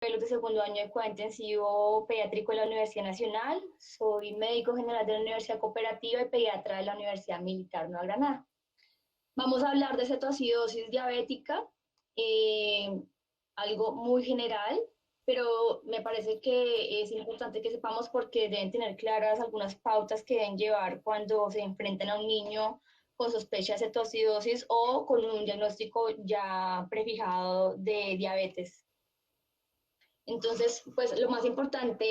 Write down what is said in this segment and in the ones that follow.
de segundo año de cuidado intensivo pediátrico de la Universidad Nacional. Soy médico general de la Universidad Cooperativa y pediatra de la Universidad Militar Nueva Granada. Vamos a hablar de cetoacidosis diabética, eh, algo muy general, pero me parece que es importante que sepamos porque deben tener claras algunas pautas que deben llevar cuando se enfrentan a un niño con sospecha de cetoacidosis o con un diagnóstico ya prefijado de diabetes. Entonces, pues lo más importante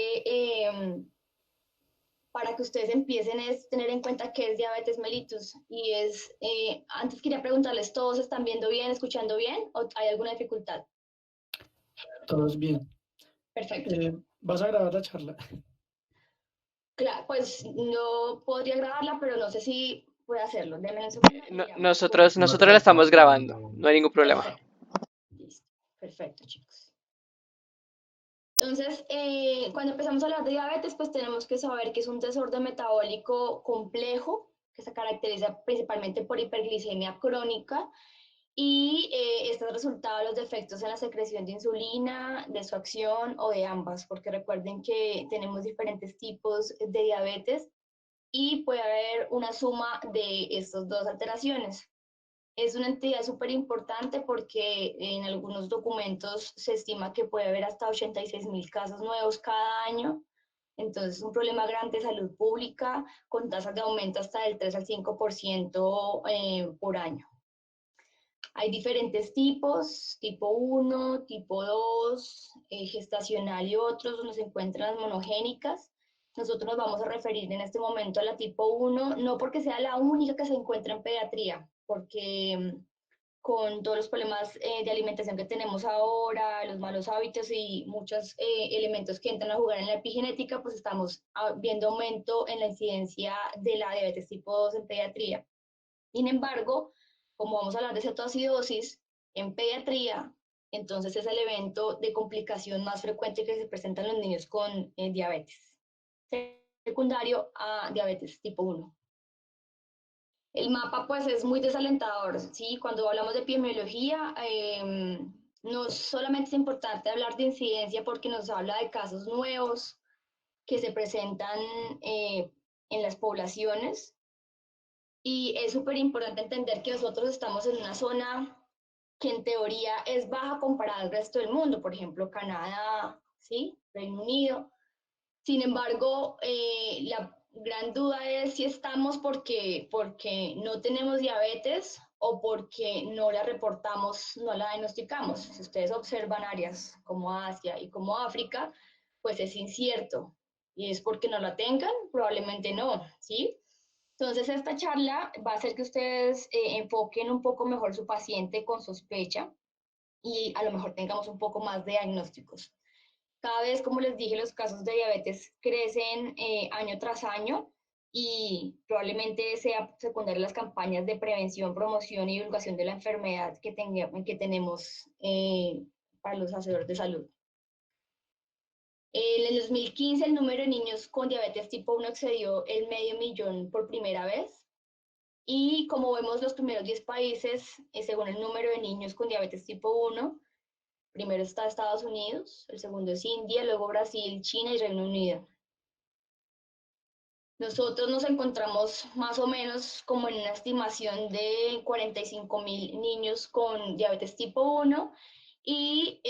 para que ustedes empiecen es tener en cuenta que es diabetes mellitus y antes quería preguntarles, ¿todos están viendo bien, escuchando bien o hay alguna dificultad? Todos bien. Perfecto. ¿Vas a grabar la charla? Claro, pues no podría grabarla, pero no sé si puedo hacerlo. Denme un segundo y ya. Nosotros la estamos grabando, no hay ningún problema. Perfecto. Listo. Perfecto, chicos. Entonces, cuando empezamos a hablar de diabetes, pues tenemos que saber que es un desorden metabólico complejo que se caracteriza principalmente por hiperglicemia crónica y este es resultado de los defectos en la secreción de insulina, de su acción o de ambas, porque recuerden que tenemos diferentes tipos de diabetes y puede haber una suma de estas dos alteraciones. Es una entidad súper importante porque en algunos documentos se estima que puede haber hasta 86.000 casos nuevos cada año. Entonces, es un problema grande de salud pública con tasas de aumento hasta del 3 al 5% por año. Hay diferentes tipos, tipo 1, tipo 2, gestacional y otros, donde se encuentran las monogénicas. Nosotros nos vamos a referir en este momento a la tipo 1, no porque sea la única que se encuentra en pediatría, porque con todos los problemas de alimentación que tenemos ahora, los malos hábitos y muchos elementos que entran a jugar en la epigenética, pues estamos viendo aumento en la incidencia de la diabetes tipo 2 en pediatría. Sin embargo, como vamos a hablar de cetoacidosis en pediatría, entonces es el evento de complicación más frecuente que se presenta en los niños con diabetes secundario a diabetes tipo 1. El mapa pues es muy desalentador, ¿sí? Cuando hablamos de epidemiología, no solamente es importante hablar de incidencia porque nos habla de casos nuevos que se presentan en las poblaciones, y es súper importante entender que nosotros estamos en una zona que en teoría es baja comparada al resto del mundo, por ejemplo, Canadá, ¿sí? Reino Unido. Sin embargo, la gran duda es si estamos porque no tenemos diabetes o porque no la reportamos, no la diagnosticamos. Si ustedes observan áreas como Asia y como África, pues es incierto. Y es porque no la tengan, probablemente no, ¿sí? Entonces, esta charla va a hacer que ustedes enfoquen un poco mejor su paciente con sospecha y a lo mejor tengamos un poco más de diagnósticos. Cada vez, como les dije, los casos de diabetes crecen año tras año y probablemente sea secundaria las campañas de prevención, promoción y divulgación de la enfermedad que tenemos para los hacedores de salud. En el 2015 el número de niños con diabetes tipo 1 excedió el 500.000 por primera vez. Y como vemos, los primeros 10 países, según el número de niños con diabetes tipo 1, primero está Estados Unidos, el segundo es India, luego Brasil, China y Reino Unido. Nosotros nos encontramos más o menos como en una estimación de 45.000 niños con diabetes tipo 1 y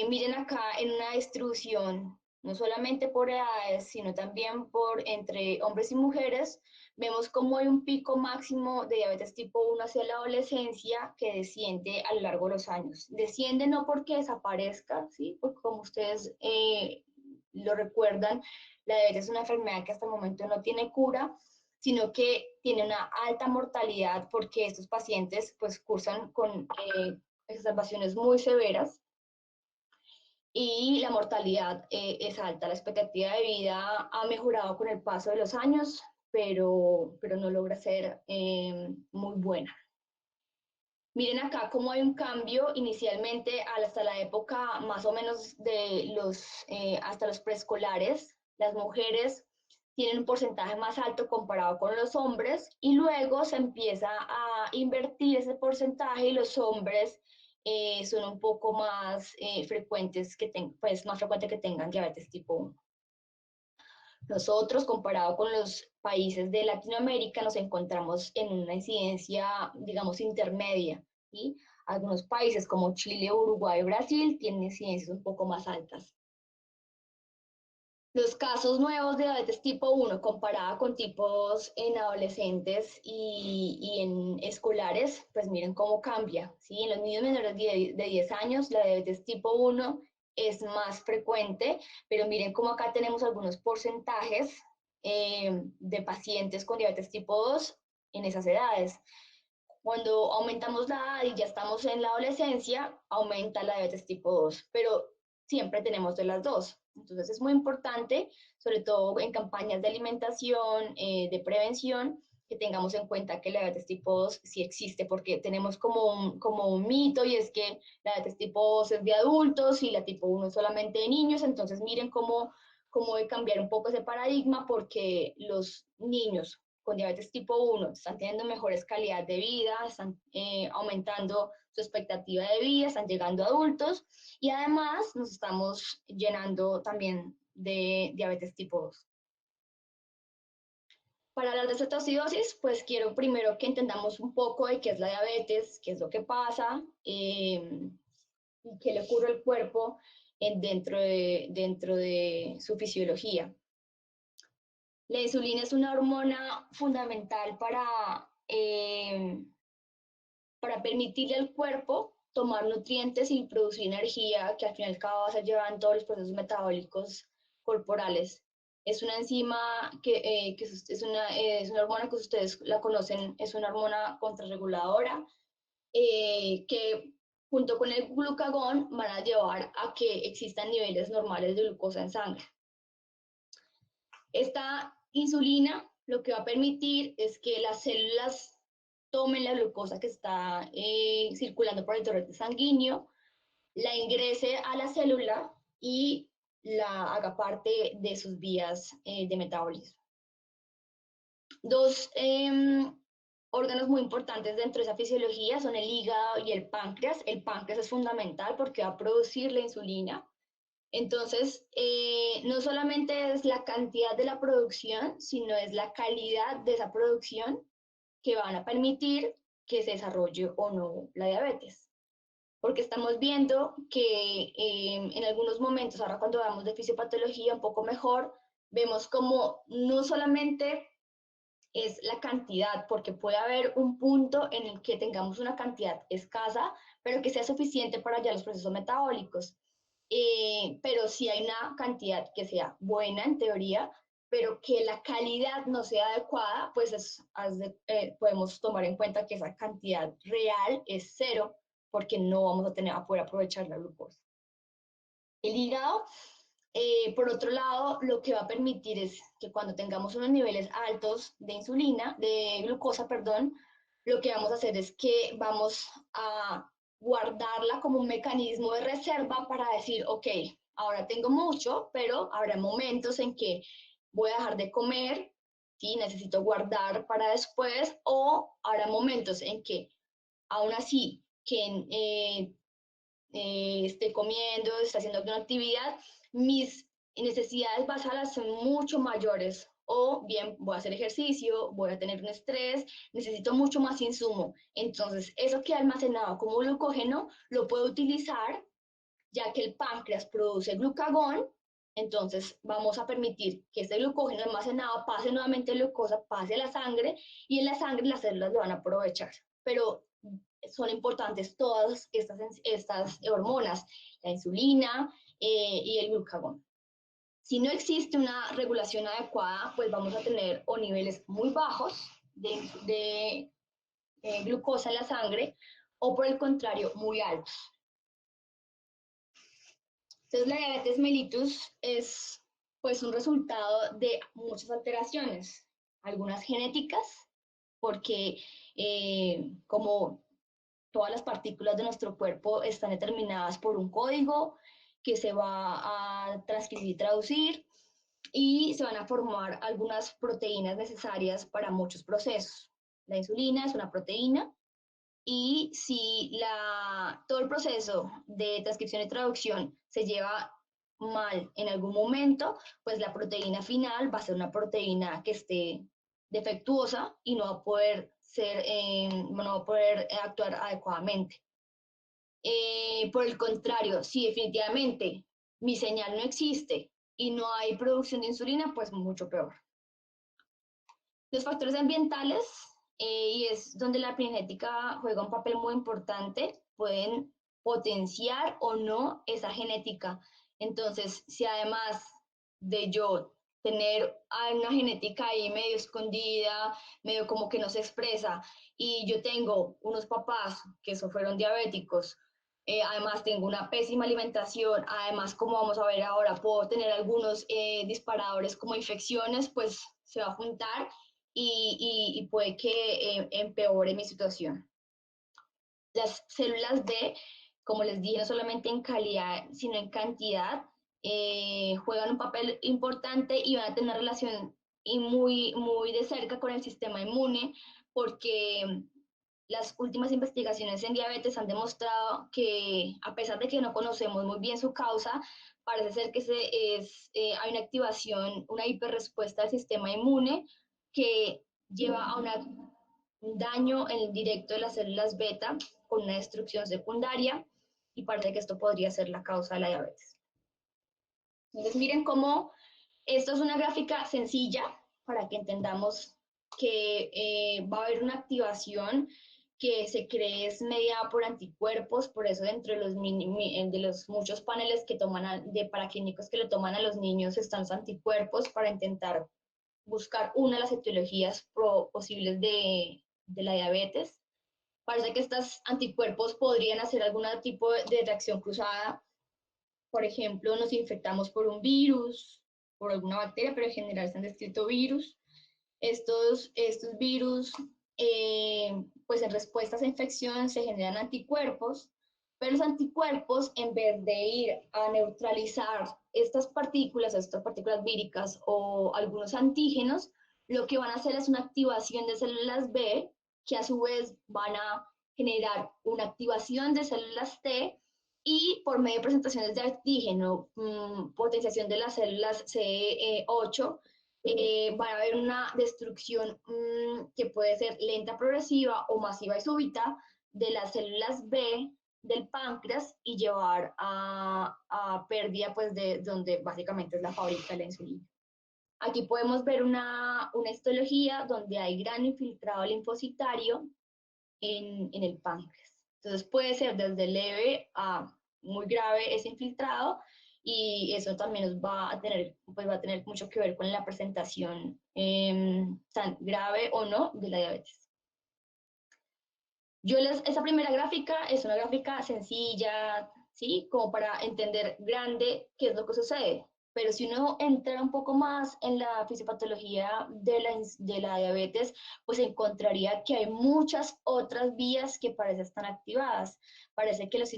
miren acá en una distribución, no solamente por edades, sino también por entre hombres y mujeres, vemos como hay un pico máximo de diabetes tipo 1 hacia la adolescencia que desciende a lo largo de los años. Desciende no porque desaparezca, ¿sí? Porque como ustedes lo recuerdan, la diabetes es una enfermedad que hasta el momento no tiene cura, sino que tiene una alta mortalidad porque estos pacientes pues cursan con exacerbaciones muy severas y la mortalidad es alta. La expectativa de vida ha mejorado con el paso de los años, pero no logra ser muy buena. Miren acá cómo hay un cambio inicialmente hasta la época más o menos de hasta los preescolares. Las mujeres tienen un porcentaje más alto comparado con los hombres y luego se empieza a invertir ese porcentaje y los hombres son un poco más frecuentes pues más frecuente que tengan diabetes tipo 1. Nosotros, comparado con los países de Latinoamérica, nos encontramos en una incidencia, digamos, intermedia, ¿sí? Algunos países como Chile, Uruguay y Brasil tienen incidencias un poco más altas. Los casos nuevos de diabetes tipo 1 comparada con tipos en adolescentes y en escolares, pues miren cómo cambia. ¿Sí? En los niños menores de 10 años la diabetes tipo 1 es más frecuente, pero miren cómo acá tenemos algunos porcentajes de pacientes con diabetes tipo 2 en esas edades. Cuando aumentamos la edad y ya estamos en la adolescencia, aumenta la diabetes tipo 2, pero siempre tenemos de las dos. Entonces es muy importante, sobre todo en campañas de alimentación, de prevención, que tengamos en cuenta que la diabetes tipo 2 sí existe, porque tenemos como un mito y es que la diabetes tipo 2 es de adultos y la tipo 1 es solamente de niños. Entonces miren cómo de cambiar un poco ese paradigma, porque los niños con diabetes tipo 1 están teniendo mejores calidad de vida, están aumentando su expectativa de vida, están llegando a adultos y además nos estamos llenando también de diabetes tipo 2. Para hablar de cetoacidosis, pues quiero primero que entendamos un poco de qué es la diabetes, qué es lo que pasa y qué le ocurre al cuerpo dentro de su fisiología. La insulina es una hormona fundamental para permitirle al cuerpo tomar nutrientes y producir energía que al fin y al cabo se lleva en todos los procesos metabólicos corporales. Es una enzima que es una hormona que ustedes la conocen, es una hormona contrarreguladora que junto con el glucagón van a llevar a que existan niveles normales de glucosa en sangre. Esta insulina lo que va a permitir es que las células tomen la glucosa que está circulando por el torrente sanguíneo, la ingrese a la célula y la haga parte de sus vías de metabolismo. Dos órganos muy importantes dentro de esa fisiología son el hígado y el páncreas. El páncreas es fundamental porque va a producir la insulina. Entonces, no solamente es la cantidad de la producción, sino es la calidad de esa producción que van a permitir que se desarrolle o no la diabetes. Porque estamos viendo que en algunos momentos, ahora cuando hablamos de fisiopatología un poco mejor, vemos como no solamente es la cantidad, porque puede haber un punto en el que tengamos una cantidad escasa, pero que sea suficiente para ya los procesos metabólicos. Pero si hay una cantidad que sea buena en teoría, pero que la calidad no sea adecuada, pues podemos tomar en cuenta que esa cantidad real es cero, porque no vamos a poder aprovechar la glucosa. El hígado, por otro lado, lo que va a permitir es que cuando tengamos unos niveles altos de insulina, de glucosa, perdón, lo que vamos a hacer es que vamos a guardarla como un mecanismo de reserva para decir, ok, ahora tengo mucho, pero habrá momentos en que voy a dejar de comer, ¿sí? Necesito guardar para después, o habrá momentos en que aún así que esté comiendo, esté haciendo alguna actividad, mis necesidades basadas son mucho mayores. O bien voy a hacer ejercicio, voy a tener un estrés, necesito mucho más insumo. Entonces, eso que he almacenado como glucógeno lo puedo utilizar ya que el páncreas produce glucagón. Entonces, vamos a permitir que este glucógeno almacenado pase nuevamente a glucosa, pase a la sangre y en la sangre las células lo van a aprovechar. Pero son importantes todas estas hormonas, la insulina y el glucagón. Si no existe una regulación adecuada, pues vamos a tener o niveles muy bajos de glucosa en la sangre o por el contrario, muy altos. Entonces, la diabetes mellitus es pues un resultado de muchas alteraciones, algunas genéticas, porque como todas las partículas de nuestro cuerpo están determinadas por un código que se va a transcribir y traducir y se van a formar algunas proteínas necesarias para muchos procesos. La insulina es una proteína y si todo el proceso de transcripción y traducción se lleva mal en algún momento, pues la proteína final va a ser una proteína que esté defectuosa y no va a poder no va a poder actuar adecuadamente. Por el contrario, si definitivamente mi señal no existe y no hay producción de insulina, pues mucho peor. Los factores ambientales, y es donde la epigenética juega un papel muy importante, pueden potenciar o no esa genética. Entonces, si además de yo tener una genética ahí medio escondida, medio como que no se expresa, y yo tengo unos papás que fueron diabéticos, además tengo una pésima alimentación, además como vamos a ver ahora, puedo tener algunos disparadores como infecciones, pues se va a juntar y puede que empeore mi situación. Las células B, como les dije, no solamente en calidad, sino en cantidad, juegan un papel importante y van a tener relación y muy de cerca con el sistema inmune, porque las últimas investigaciones en diabetes han demostrado que, a pesar de que no conocemos muy bien su causa, parece ser que hay una activación, una hiperrespuesta del sistema inmune que lleva a un daño en el directo de las células beta con una destrucción secundaria y parece que esto podría ser la causa de la diabetes. Entonces miren cómo esto es una gráfica sencilla para que entendamos que va a haber una activación que se cree es mediada por anticuerpos, por eso dentro de los muchos paneles que toman de paraclínicos que le toman a los niños están los anticuerpos para intentar buscar una de las etiologías posibles de la diabetes. Parece que estos anticuerpos podrían hacer algún tipo de reacción cruzada. Por ejemplo, nos infectamos por un virus, por alguna bacteria, pero en general se han descrito virus. Estos virus, pues en respuesta a esa infección se generan anticuerpos, pero los anticuerpos, en vez de ir a neutralizar estas partículas víricas o algunos antígenos, lo que van a hacer es una activación de células B, que a su vez van a generar una activación de células T y por medio de presentaciones de antígeno, potenciación de las células C8, va a haber una destrucción que puede ser lenta, progresiva o masiva y súbita de las células B del páncreas y llevar a pérdida pues de donde básicamente es la fábrica de la insulina. Aquí podemos ver una histología donde hay gran infiltrado linfocitario en el páncreas. Entonces puede ser desde leve a muy grave ese infiltrado y eso también nos va a tener, pues va a tener mucho que ver con la presentación tan grave o no de la diabetes. Esa primera gráfica es una gráfica sencilla, ¿sí? Como para entender grande qué es lo que sucede. Pero si uno entra un poco más en la fisiopatología de la diabetes, pues encontraría que hay muchas otras vías que parecen estar activadas. Parece que las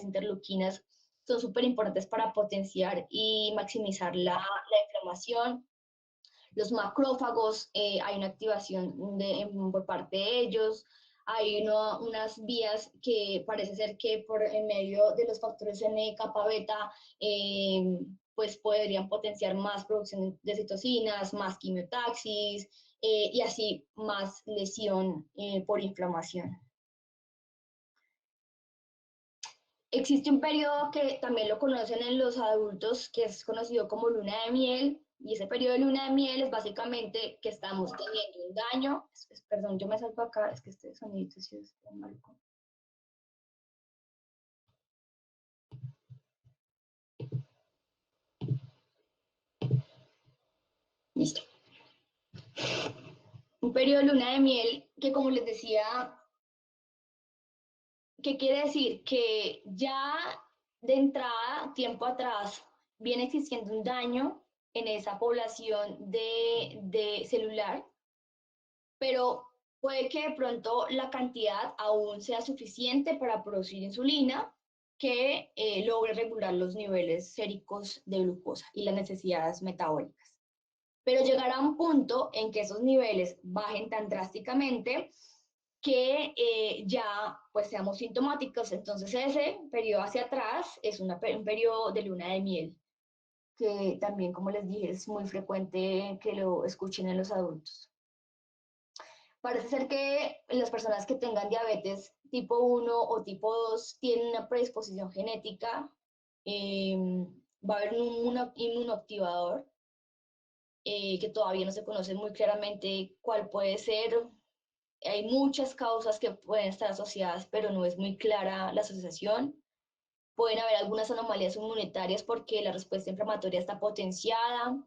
interleuquinas son súper importantes para potenciar y maximizar la inflamación. Los macrófagos, hay una activación por parte de ellos. Hay unas vías que parece ser que por en medio de los factores N, kappa, beta, pues podrían potenciar más producción de citocinas, más quimiotaxis y así más lesión por inflamación. Existe un periodo que también lo conocen en los adultos, que es conocido como luna de miel, y ese periodo de luna de miel es básicamente que estamos teniendo un daño. Perdón, yo me salgo acá, es que este sonido sí es mal. Listo. Un periodo de luna de miel que, como les decía, ¿qué quiere decir? Que ya de entrada, tiempo atrás, viene existiendo un daño en esa población de celular, pero puede que de pronto la cantidad aún sea suficiente para producir insulina que logre regular los niveles séricos de glucosa y las necesidades metabólicas. Pero llegará un punto en que esos niveles bajen tan drásticamente que ya pues seamos sintomáticos. Entonces ese periodo hacia atrás es un periodo de luna de miel, que también, como les dije, es muy frecuente que lo escuchen en los adultos. Parece ser que las personas que tengan diabetes tipo 1 o tipo 2 tienen una predisposición genética. eh, Va a haber un inmunoactivador que todavía no se conoce muy claramente cuál puede ser. Hay muchas causas que pueden estar asociadas, pero no es muy clara la asociación. Pueden haber algunas anomalías inmunitarias porque la respuesta inflamatoria está potenciada.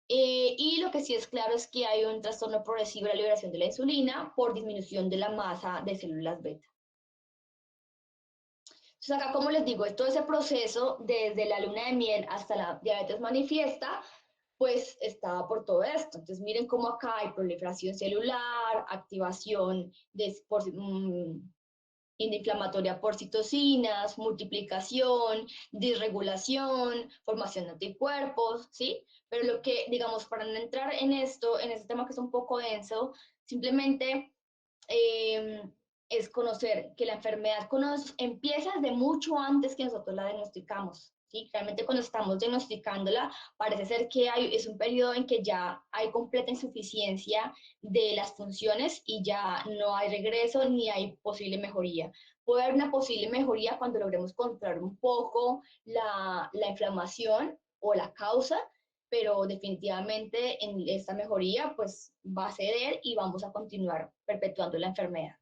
Y lo que sí es claro es que hay un trastorno progresivo de la liberación de la insulina por disminución de la masa de células beta. Entonces acá, como les digo, todo ese proceso desde la luna de miel hasta la diabetes manifiesta, pues está por todo esto. Entonces miren cómo acá hay proliferación celular, activación inflamatoria por citocinas, multiplicación, disregulación, formación de anticuerpos, ¿sí? Pero lo que, digamos, para no entrar en esto, en este tema que es un poco denso, simplemente eh, es conocer que la enfermedad empieza desde mucho antes que nosotros la diagnosticamos. ¿Sí? Realmente cuando estamos diagnosticándola, parece ser que es un periodo en que ya hay completa insuficiencia de las funciones y ya no hay regreso ni hay posible mejoría. Puede haber una posible mejoría cuando logremos controlar un poco la inflamación o la causa, pero definitivamente en esta mejoría pues va a ceder y vamos a continuar perpetuando la enfermedad.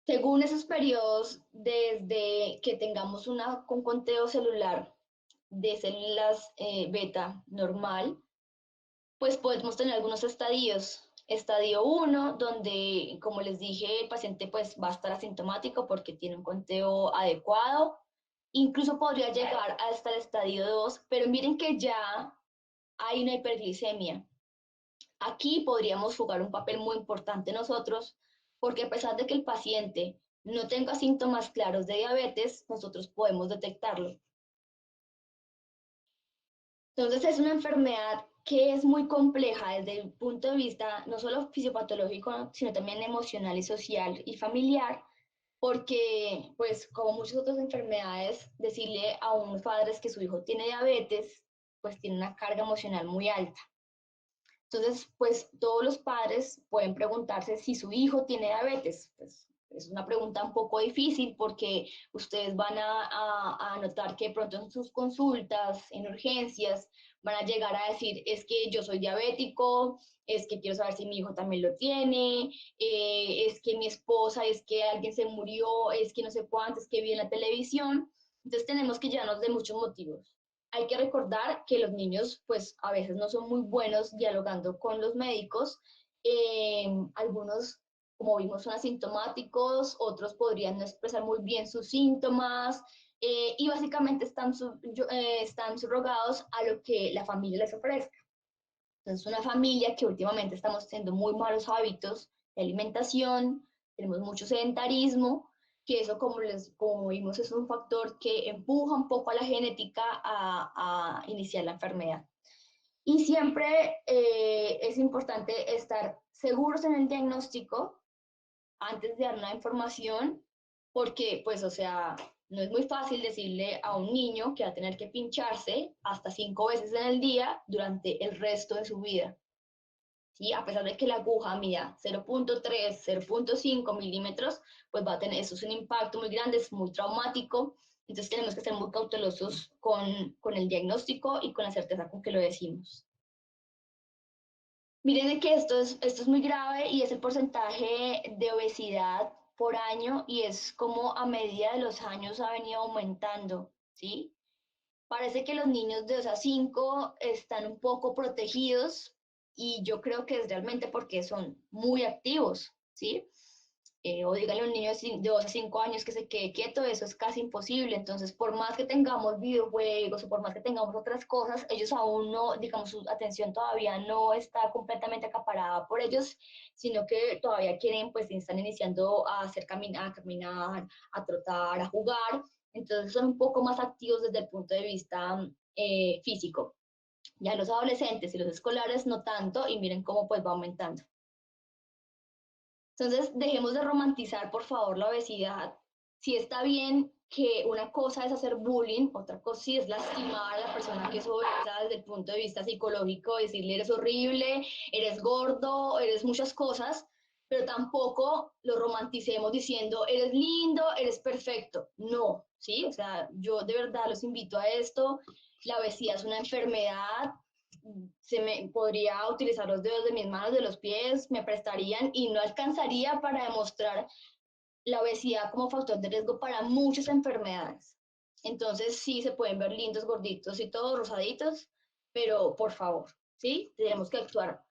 Según esos periodos, desde que tengamos un conteo celular de células beta normal, pues podemos tener algunos estadios. Estadio 1, donde, como les dije, el paciente pues va a estar asintomático porque tiene un conteo adecuado. Incluso podría llegar hasta el estadio 2, pero miren que ya hay una hiperglicemia. Aquí podríamos jugar un papel muy importante nosotros, porque a pesar de que el paciente no tenga síntomas claros de diabetes, nosotros podemos detectarlo. Entonces es una enfermedad que es muy compleja desde el punto de vista no solo fisiopatológico, sino también emocional y social y familiar, porque pues como muchas otras enfermedades, decirle a unos padres que su hijo tiene diabetes, pues tiene una carga emocional muy alta. Entonces, pues todos los padres pueden preguntarse si su hijo tiene diabetes. Pues es una pregunta un poco difícil porque ustedes van a notar que pronto en sus consultas, en urgencias, van a llegar a decir, es que yo soy diabético, es que quiero saber si mi hijo también lo tiene, es que mi esposa, es que alguien se murió, es que no sé cuánto, es que vi en la televisión. Entonces tenemos que llenarnos de muchos motivos. Hay que recordar que los niños pues a veces no son muy buenos dialogando con los médicos. Algunos, como vimos, son asintomáticos, otros podrían no expresar muy bien sus síntomas y básicamente están subrogados a lo que la familia les ofrezca. Entonces, una familia que últimamente estamos teniendo muy malos hábitos de alimentación, tenemos mucho sedentarismo, que eso, como vimos, es un factor que empuja un poco a la genética a iniciar la enfermedad. Y siempre es importante estar seguros en el diagnóstico antes de dar una información, porque, pues, o sea, no es muy fácil decirle a un niño que va a tener que pincharse hasta 5 veces en el día durante el resto de su vida. ¿Sí? A pesar de que la aguja mida 0.3, 0.5 milímetros, pues va a tener, eso es un impacto muy grande, es muy traumático. Entonces tenemos que ser muy cautelosos con el diagnóstico y con la certeza con que lo decimos. Miren que esto es muy grave y es el porcentaje de obesidad por año y es como a medida de los años ha venido aumentando, ¿sí? Parece que los niños de 2 a 5 están un poco protegidos y yo creo que es realmente porque son muy activos, ¿sí? O díganle a un niño de 2 a 5 años que se quede quieto, eso es casi imposible. Entonces, por más que tengamos videojuegos o por más que tengamos otras cosas, ellos aún no, digamos, su atención todavía no está completamente acaparada por ellos, sino que todavía quieren, pues, están iniciando a a caminar, a trotar, a jugar. Entonces, son un poco más activos desde el punto de vista físico. Ya los adolescentes y los escolares no tanto, y miren cómo pues va aumentando. Entonces, dejemos de romantizar, por favor, la obesidad. Sí está bien que una cosa es hacer bullying, otra cosa sí es lastimar a la persona que es obesa desde el punto de vista psicológico, decirle eres horrible, eres gordo, eres muchas cosas, pero tampoco lo romanticemos diciendo eres lindo, eres perfecto. No, ¿sí? O sea, yo de verdad los invito a esto. La obesidad es una enfermedad, se me podría utilizar los dedos de mis manos, de los pies, me prestarían y no alcanzaría para demostrar la obesidad como factor de riesgo para muchas enfermedades. Entonces sí se pueden ver lindos, gorditos y todos rosaditos, pero por favor, ¿sí? Tenemos que actuar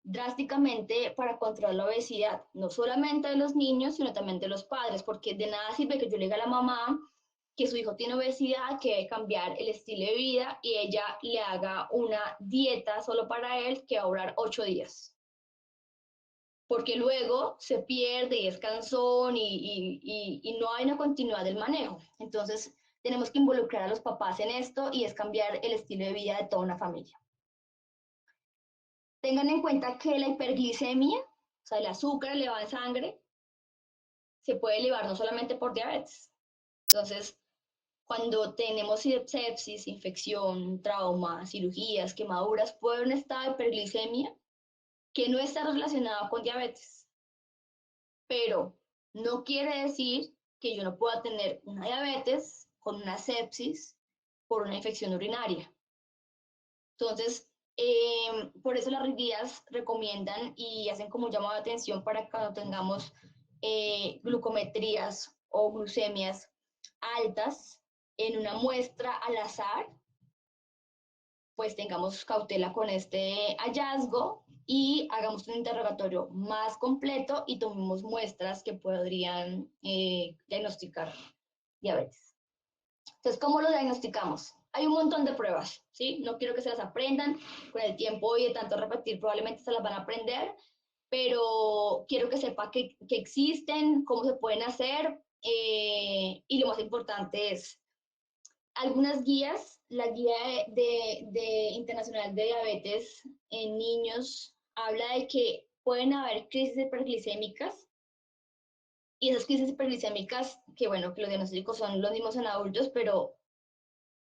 drásticamente para controlar la obesidad, no solamente de los niños, sino también de los padres, porque de nada sirve que yo le diga a la mamá que su hijo tiene obesidad, que debe cambiar el estilo de vida y ella le haga una dieta solo para él que va a durar 8 días. Porque luego se pierde y es cansón y no hay una continuidad del manejo. Entonces, tenemos que involucrar a los papás en esto y es cambiar el estilo de vida de toda una familia. Tengan en cuenta que la hiperglicemia, o sea, el azúcar elevado en sangre, se puede elevar no solamente por diabetes. Entonces, cuando tenemos sepsis, infección, trauma, cirugías, quemaduras, puede haber un estado de hiperglicemia que no está relacionado con diabetes. Pero no quiere decir que yo no pueda tener una diabetes con una sepsis por una infección urinaria. Entonces, por eso las guías recomiendan y hacen como llamado de atención para cuando tengamos glucometrías o glucemias altas en una muestra al azar, pues tengamos cautela con este hallazgo y hagamos un interrogatorio más completo y tomemos muestras que podrían diagnosticar diabetes. Entonces, ¿cómo lo diagnosticamos? Hay un montón de pruebas, ¿sí? No quiero que se las aprendan, con el tiempo y de tanto repetir probablemente se las van a aprender, pero quiero que sepa que existen, cómo se pueden hacer y lo más importante es algunas guías, la guía internacional de diabetes en niños habla de que pueden haber crisis hiperglicémicas y esas crisis hiperglicémicas, que bueno, que los diagnósticos son los mismos en adultos, pero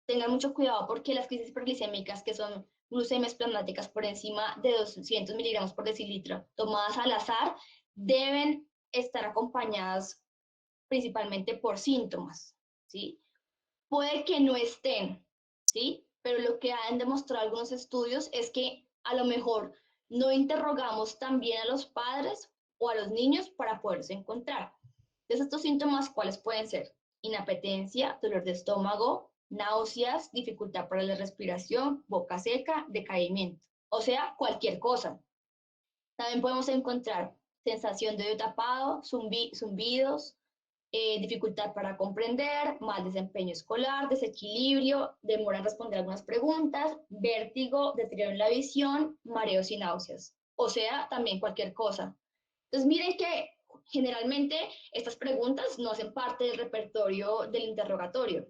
tengan mucho cuidado porque las crisis hiperglicémicas, que son glucemias plasmáticas por encima de 200 miligramos por decilitro, tomadas al azar, deben estar acompañadas principalmente por síntomas, ¿sí? Puede que no estén, ¿sí? Pero lo que han demostrado algunos estudios es que a lo mejor no interrogamos también a los padres o a los niños para poderse encontrar. Entonces, estos síntomas, ¿cuáles pueden ser? Inapetencia, dolor de estómago, náuseas, dificultad para la respiración, boca seca, decaimiento. O sea, cualquier cosa. También podemos encontrar sensación de oído tapado, zumbidos, dificultad para comprender, mal desempeño escolar, desequilibrio, demora en responder algunas preguntas, vértigo, deterioro en la visión, mareos y náuseas. O sea, también cualquier cosa. Entonces, miren que generalmente estas preguntas no hacen parte del repertorio del interrogatorio.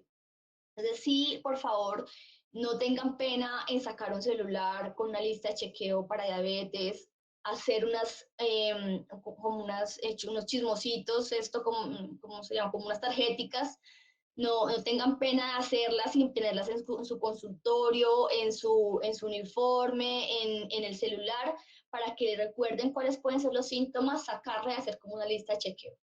Entonces, sí, por favor, no tengan pena en sacar un celular con una lista de chequeo para diabetes, hacer como unos chismositos, esto como se llama, como unas tarjeticas. No tengan pena de hacerlas sin tenerlas en su consultorio, en su uniforme, en el celular, para que recuerden cuáles pueden ser los síntomas, sacarla y hacer como una lista de chequeo.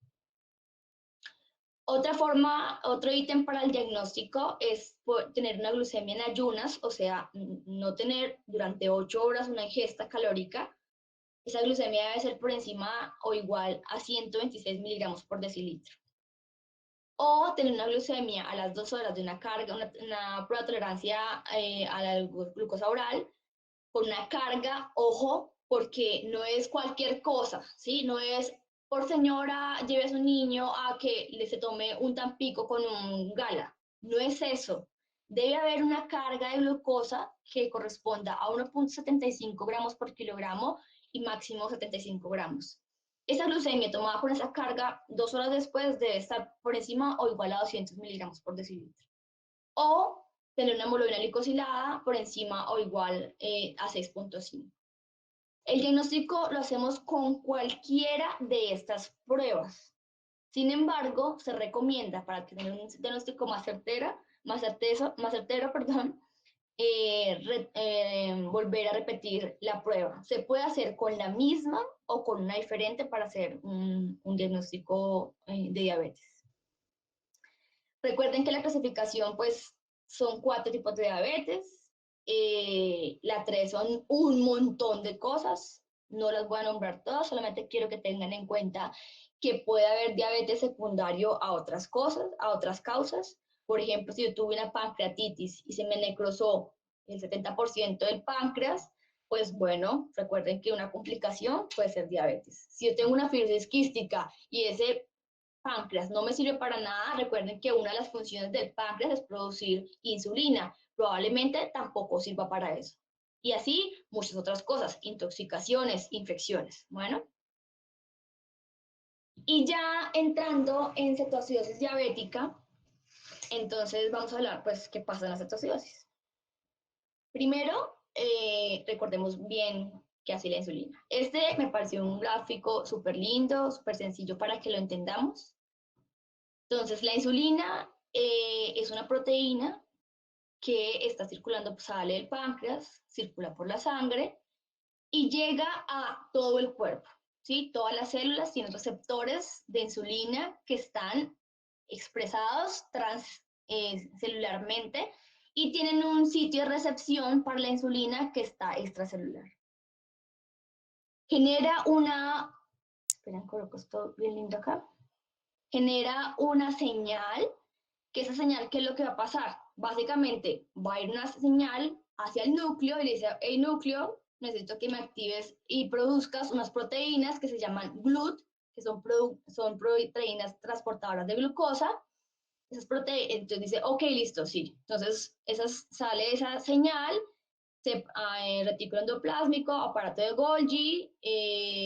Otra forma, otro ítem para el diagnóstico es tener una glucemia en ayunas, o sea, no tener durante 8 horas una ingesta calórica. Esa glucemia debe ser por encima o igual a 126 miligramos por decilitro. O tener una glucemia a las 2 horas de una carga, una prueba de tolerancia a la glucosa oral, con una carga, ojo, porque no es cualquier cosa, ¿sí? No es por señora, lleve a su niño a que se tome un tampico con un gala. No es eso. Debe haber una carga de glucosa que corresponda a 1,75 gramos por kilogramo y máximo 75 gramos. Esa glucemia tomada con esa carga 2 horas después debe estar por encima o igual a 200 miligramos por decilitro. O tener una hemoglobina glicosilada por encima o igual a 6,5. El diagnóstico lo hacemos con cualquiera de estas pruebas. Sin embargo, se recomienda para tener un diagnóstico más certero, perdón, volver a repetir la prueba. Se puede hacer con la misma o con una diferente para hacer un diagnóstico de diabetes. Recuerden que la clasificación, pues, son 4 tipos de diabetes. La 3 son un montón de cosas. No las voy a nombrar todas, solamente quiero que tengan en cuenta que puede haber diabetes secundario a otras cosas, a otras causas. Por ejemplo, si yo tuve una pancreatitis y se me necrosó el 70% del páncreas, pues bueno, recuerden que una complicación puede ser diabetes. Si yo tengo una fibrosis quística y ese páncreas no me sirve para nada, recuerden que una de las funciones del páncreas es producir insulina, probablemente tampoco sirva para eso. Y así muchas otras cosas, intoxicaciones, infecciones. Bueno, y ya entrando en cetoacidosis diabética, entonces vamos a hablar, pues, qué pasa en la cetoacidosis. Primero, recordemos bien qué hace la insulina. Este me pareció un gráfico súper lindo, súper sencillo para que lo entendamos. Entonces, la insulina es una proteína que está circulando, pues, sale del páncreas, circula por la sangre y llega a todo el cuerpo, ¿sí? Todas las células tienen receptores de insulina que están expresados transcelularmente y tienen un sitio de recepción para la insulina que está extracelular. Genera una, esperen, coloco esto bien lindo acá, genera una señal, que esa señal, ¿qué es lo que va a pasar? Básicamente va a ir una señal hacia el núcleo y le dice, hey núcleo, necesito que me actives y produzcas unas proteínas que se llaman GLUT, que son proteínas transportadoras de glucosa. Esas proteínas, entonces dice, ok, listo, sí. Entonces sale esa señal, retículo endoplásmico, aparato de Golgi,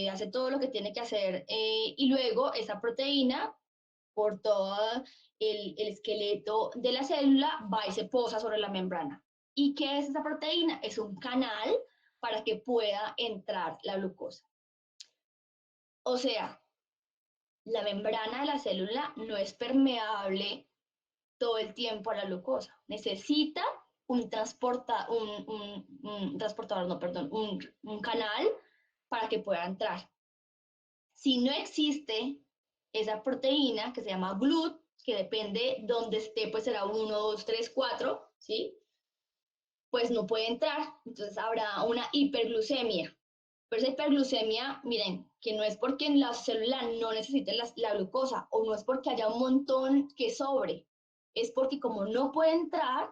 hace todo lo que tiene que hacer y luego esa proteína por todo el esqueleto de la célula va y se posa sobre la membrana. ¿Y qué es esa proteína? Es un canal para que pueda entrar la glucosa. O sea, la membrana de la célula no es permeable todo el tiempo a la glucosa. Necesita un transportador, no, perdón, un canal para que pueda entrar. Si no existe esa proteína que se llama GLUT, que depende donde esté, pues será 1, 2, 3, 4, ¿sí? Pues no puede entrar, entonces habrá una hiperglucemia. Pero esa hiperglucemia, miren, que no es porque la célula no necesite la glucosa o no es porque haya un montón que sobre, es porque como no puede entrar,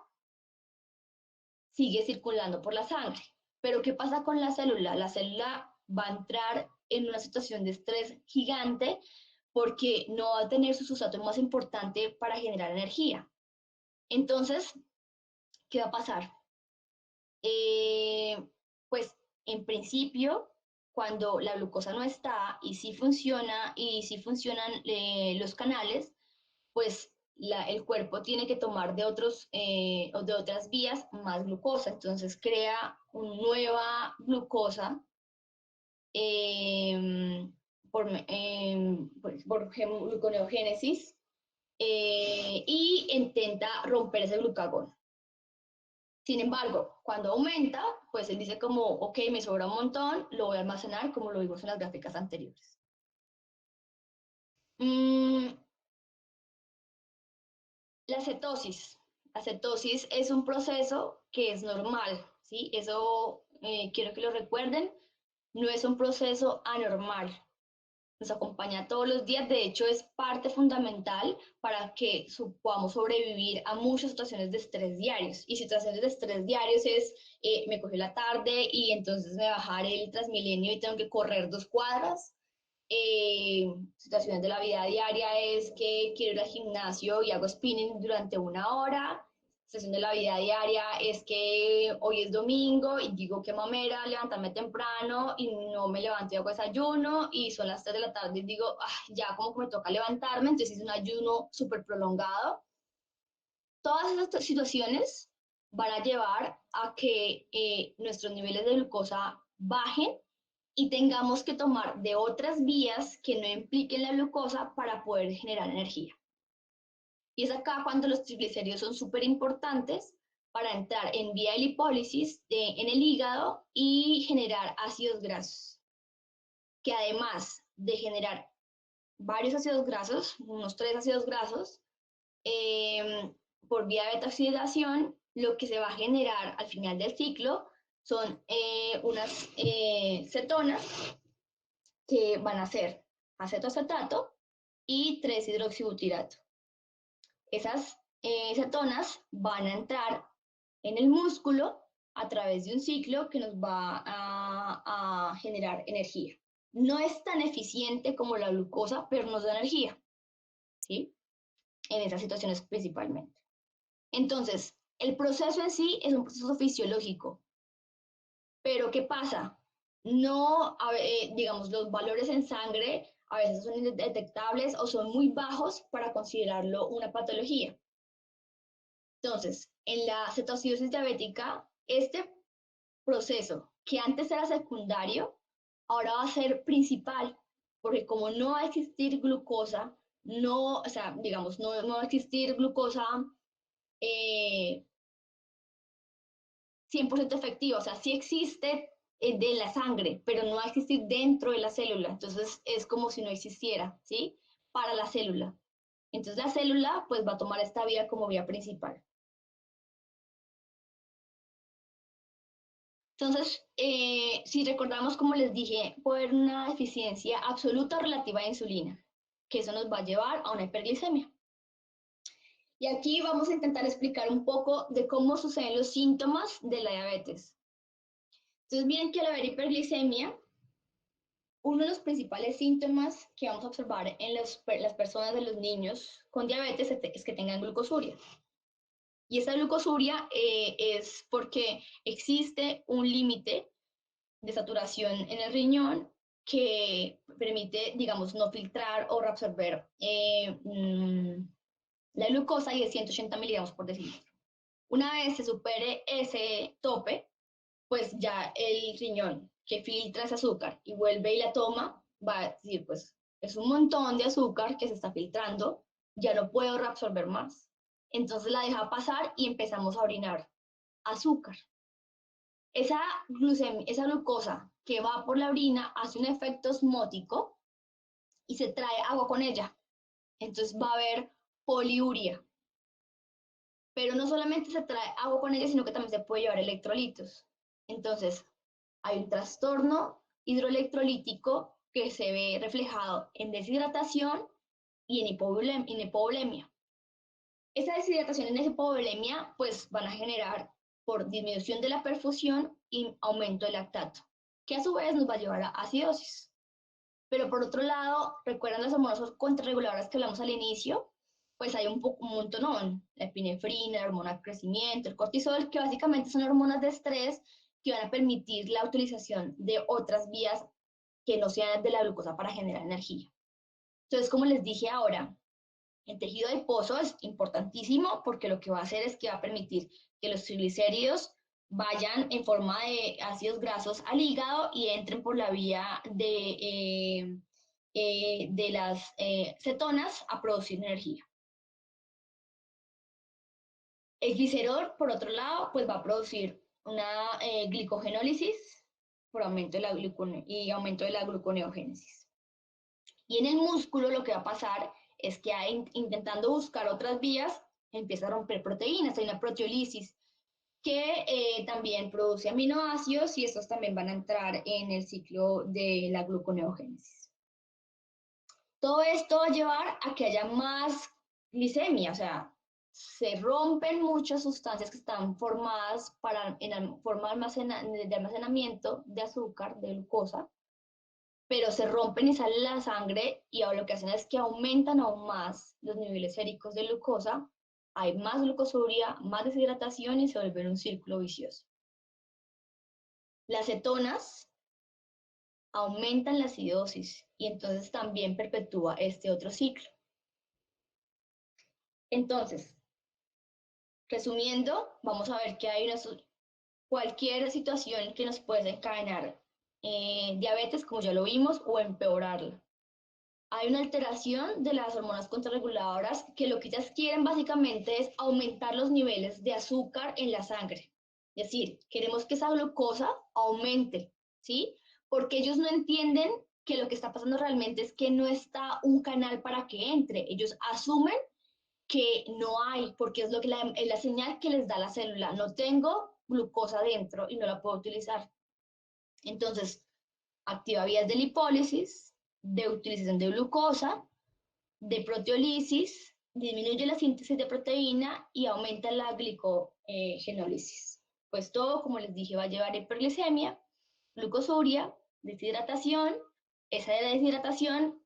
sigue circulando por la sangre. Pero ¿qué pasa con la célula? La célula va a entrar en una situación de estrés gigante porque no va a tener su sustrato más importante para generar energía. Entonces, ¿qué va a pasar? Pues en principio, cuando la glucosa no está y sí funciona y sí funcionan los canales, pues el cuerpo tiene que tomar de otras vías más glucosa. Entonces crea una nueva glucosa eh, por gluconeogénesis y intenta romper ese glucagón. Sin embargo, cuando aumenta, pues él dice como, ok, me sobra un montón, lo voy a almacenar como lo vimos en las gráficas anteriores. La cetosis. La cetosis es un proceso que es normal, ¿sí? Eso quiero que lo recuerden, no es un proceso anormal. Nos acompaña todos los días, de hecho es parte fundamental para que podamos sobrevivir a muchas situaciones de estrés diarios. Y situaciones de estrés diarios es, me cogió la tarde y entonces me bajaré el Transmilenio y tengo que correr 2 cuadras. Situaciones de la vida diaria es que quiero ir al gimnasio y hago spinning durante 1 hora. Situación de la vida diaria es que hoy es domingo y digo que mamera levantarme temprano y no me levanto y hago desayuno y son las 3 de la tarde y digo, ya como que me toca levantarme, entonces es un ayuno súper prolongado. Todas estas situaciones van a llevar a que nuestros niveles de glucosa bajen y tengamos que tomar de otras vías que no impliquen la glucosa para poder generar energía. Y es acá cuando los triglicéridos son súper importantes para entrar en vía de lipólisis en el hígado y generar ácidos grasos, que además de generar varios ácidos grasos, unos 3 ácidos grasos, por vía de beta-oxidación, lo que se va a generar al final del ciclo son unas cetonas que van a ser acetoacetato y 3-hidroxibutirato. Esas cetonas van a entrar en el músculo a través de un ciclo que nos va a generar energía. No es tan eficiente como la glucosa, pero nos da energía, ¿sí? En esas situaciones principalmente. Entonces, el proceso en sí es un proceso fisiológico, pero ¿qué pasa? No, digamos, los valores en sangre a veces son indetectables o son muy bajos para considerarlo una patología. Entonces, en la cetoacidosis diabética, este proceso que antes era secundario, ahora va a ser principal, porque como no va a existir glucosa, no, o sea, digamos, no va a existir glucosa 100% efectiva, o sea, sí existe de la sangre, pero no va a existir dentro de la célula, entonces es como si no existiera, ¿sí? Para la célula. Entonces la célula pues va a tomar esta vía como vía principal. Entonces, si recordamos, como les dije, puede haber una deficiencia absoluta o relativa de insulina, que eso nos va a llevar a una hiperglicemia. Y aquí vamos a intentar explicar un poco de cómo suceden los síntomas de la diabetes. Entonces, miren que al haber hiperglicemia, uno de los principales síntomas que vamos a observar en las personas, de los niños con diabetes, es que tengan glucosuria. Y esa glucosuria es porque existe un límite de saturación en el riñón que permite, digamos, no filtrar o reabsorber la glucosa, y es 180 miligramos por decilitro. Una vez se supere ese tope, pues ya el riñón que filtra ese azúcar y vuelve y la toma, va a decir, pues es un montón de azúcar que se está filtrando, ya no puedo reabsorber más. Entonces la deja pasar y empezamos a orinar azúcar. Esa glucosa que va por la orina hace un efecto osmótico y se trae agua con ella. Entonces va a haber poliuria. Pero no solamente se trae agua con ella, sino que también se puede llevar electrolitos. Entonces, hay un trastorno hidroelectrolítico que se ve reflejado en deshidratación y en hipovolemia. Esa deshidratación y hipovolemia pues van a generar por disminución de la perfusión y aumento del lactato, que a su vez nos va a llevar a acidosis. Pero por otro lado, ¿recuerdan las hormonas contrarreguladoras que hablamos al inicio? Pues hay un montonón, la epinefrina, la hormona de crecimiento, el cortisol, que básicamente son hormonas de estrés que van a permitir la utilización de otras vías que no sean de la glucosa para generar energía. Entonces, como les dije ahora, el tejido adiposo es importantísimo porque lo que va a hacer es que va a permitir que los triglicéridos vayan en forma de ácidos grasos al hígado y entren por la vía de las cetonas a producir energía. El glicerol, por otro lado, pues va a producir una glicogenólisis por aumento de la aumento de la gluconeogénesis. Y en el músculo lo que va a pasar es que intentando buscar otras vías, empieza a romper proteínas, hay una proteólisis que también produce aminoácidos y estos también van a entrar en el ciclo de la gluconeogénesis. Todo esto va a llevar a que haya más glicemia, o sea, se rompen muchas sustancias que están formadas en forma de almacenamiento de azúcar, de glucosa, pero se rompen y sale la sangre y ahora lo que hacen es que aumentan aún más los niveles séricos de glucosa, hay más glucosuria, más deshidratación y se vuelve un círculo vicioso. Las cetonas aumentan la acidosis y entonces también perpetúa este otro ciclo. Entonces, resumiendo, vamos a ver que hay cualquier situación que nos puede encadenar diabetes, como ya lo vimos, o empeorarla. Hay una alteración de las hormonas contrarreguladoras que lo que ellas quieren básicamente es aumentar los niveles de azúcar en la sangre. Es decir, queremos que esa glucosa aumente, ¿sí? Porque ellos no entienden que lo que está pasando realmente es que no está un canal para que entre. Ellos asumen que no hay, porque es es la señal que les da la célula. No tengo glucosa dentro y no la puedo utilizar. Entonces, activa vías de lipólisis, de utilización de glucosa, de proteólisis, disminuye la síntesis de proteína y aumenta la glicogenólisis. Pues todo, como les dije, va a llevar a hiperglicemia, glucosuria, deshidratación. Esa de la deshidratación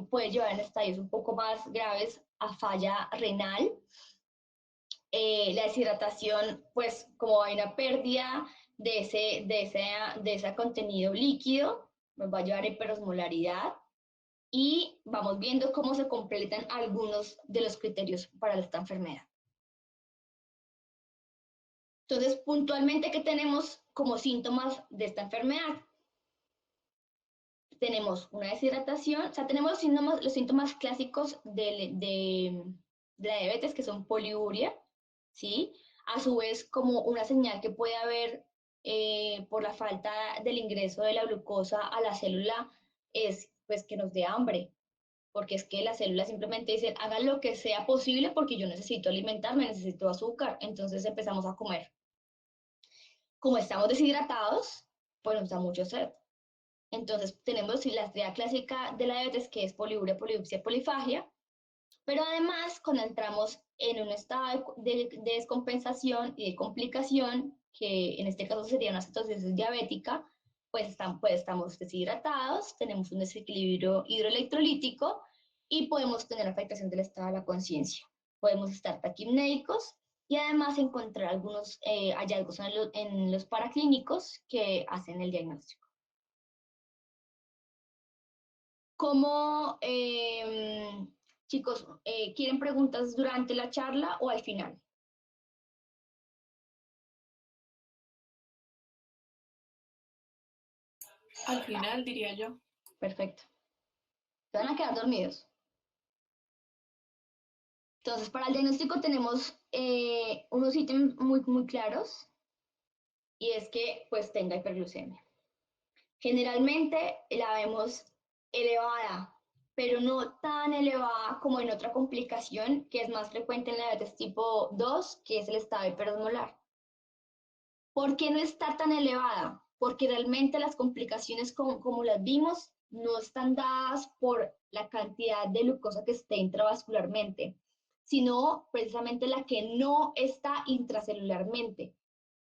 puede llevar en estadios un poco más graves a falla renal. La deshidratación, pues como hay una pérdida de ese contenido líquido, nos va a llevar a hiperosmolaridad y vamos viendo cómo se completan algunos de los criterios para esta enfermedad. Entonces, puntualmente, ¿qué tenemos como síntomas de esta enfermedad? Tenemos una deshidratación, o sea, tenemos los síntomas clásicos de la diabetes, que son poliuria, ¿sí? A su vez, como una señal que puede haber por la falta del ingreso de la glucosa a la célula es pues que nos dé hambre, porque es que las células simplemente dicen, hagan lo que sea posible porque yo necesito alimentarme, necesito azúcar, entonces empezamos a comer. Como estamos deshidratados, pues nos da mucho sed. Entonces tenemos la estrella clásica de la diabetes, que es poliuria, polidipsia, polifagia, pero además cuando entramos en un estado de descompensación y de complicación, que en este caso sería una cetosis diabética, pues estamos deshidratados, tenemos un desequilibrio hidroelectrolítico y podemos tener afectación del estado de la conciencia. Podemos estar taquimnéicos y además encontrar algunos hallazgos en los paraclínicos que hacen el diagnóstico. ¿Cómo, chicos, quieren preguntas durante la charla o al final? Al final, diría yo. Perfecto. Se van a quedar dormidos. Entonces, para el diagnóstico tenemos unos ítems muy claros y es que pues tenga hiperglucemia. Generalmente la vemos elevada, pero no tan elevada como en otra complicación que es más frecuente en la diabetes tipo 2, que es el estado hiperosmolar. ¿Por qué no está tan elevada? Porque realmente las complicaciones como las vimos no están dadas por la cantidad de glucosa que esté intravascularmente, sino precisamente la que no está intracelularmente.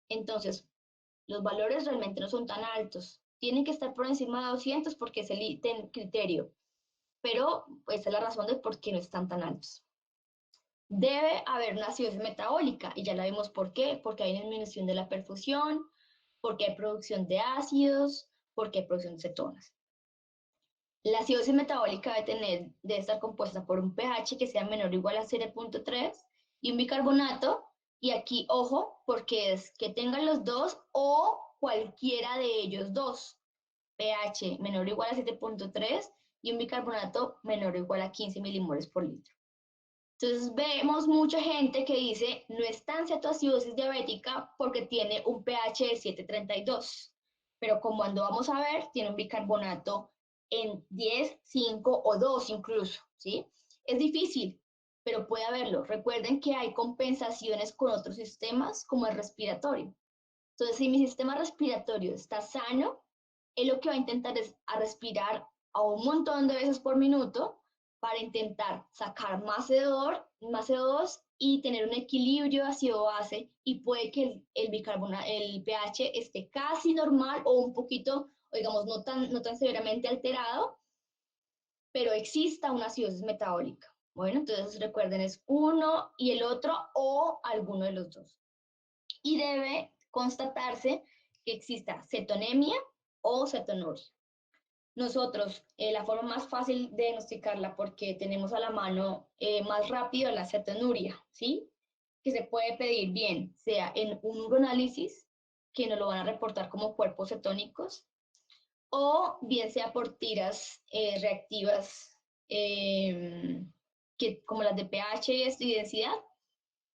Entonces, los valores realmente no son tan altos. Tienen que estar por encima de 200 porque es el criterio, pero esa es la razón de por qué no están tan altos. Debe haber una acidosis metabólica y ya la vimos por qué, porque hay disminución de la perfusión, porque hay producción de ácidos, porque hay producción de cetonas. La acidosis metabólica debe estar compuesta por un pH que sea menor o igual a 0.3 y un bicarbonato, y aquí ojo, porque es que tengan los dos o cualquiera de ellos dos, pH menor o igual a 7.3 y un bicarbonato menor o igual a 15 milimoles por litro. Entonces vemos mucha gente que dice no está en cetoacidosis diabética porque tiene un pH de 7.32, pero como vamos a ver, tiene un bicarbonato en 10, 5 o 2 incluso, ¿sí? Es difícil, pero puede haberlo. Recuerden que hay compensaciones con otros sistemas como el respiratorio. Entonces, si mi sistema respiratorio está sano, él lo que va a intentar es a respirar a un montón de veces por minuto para intentar sacar más CO2 y tener un equilibrio ácido-base y puede que el pH esté casi normal o un poquito, digamos, no tan severamente alterado, pero exista una acidosis metabólica. Bueno, entonces recuerden, es uno y el otro o alguno de los dos. Y debe constatarse que exista cetonemia o cetonuria. Nosotros, la forma más fácil de diagnosticarla, porque tenemos a la mano más rápido la cetonuria, ¿sí? Que se puede pedir bien, sea en un uroanálisis, que nos lo van a reportar como cuerpos cetónicos, o bien sea por tiras reactivas que, como las de pH y densidad,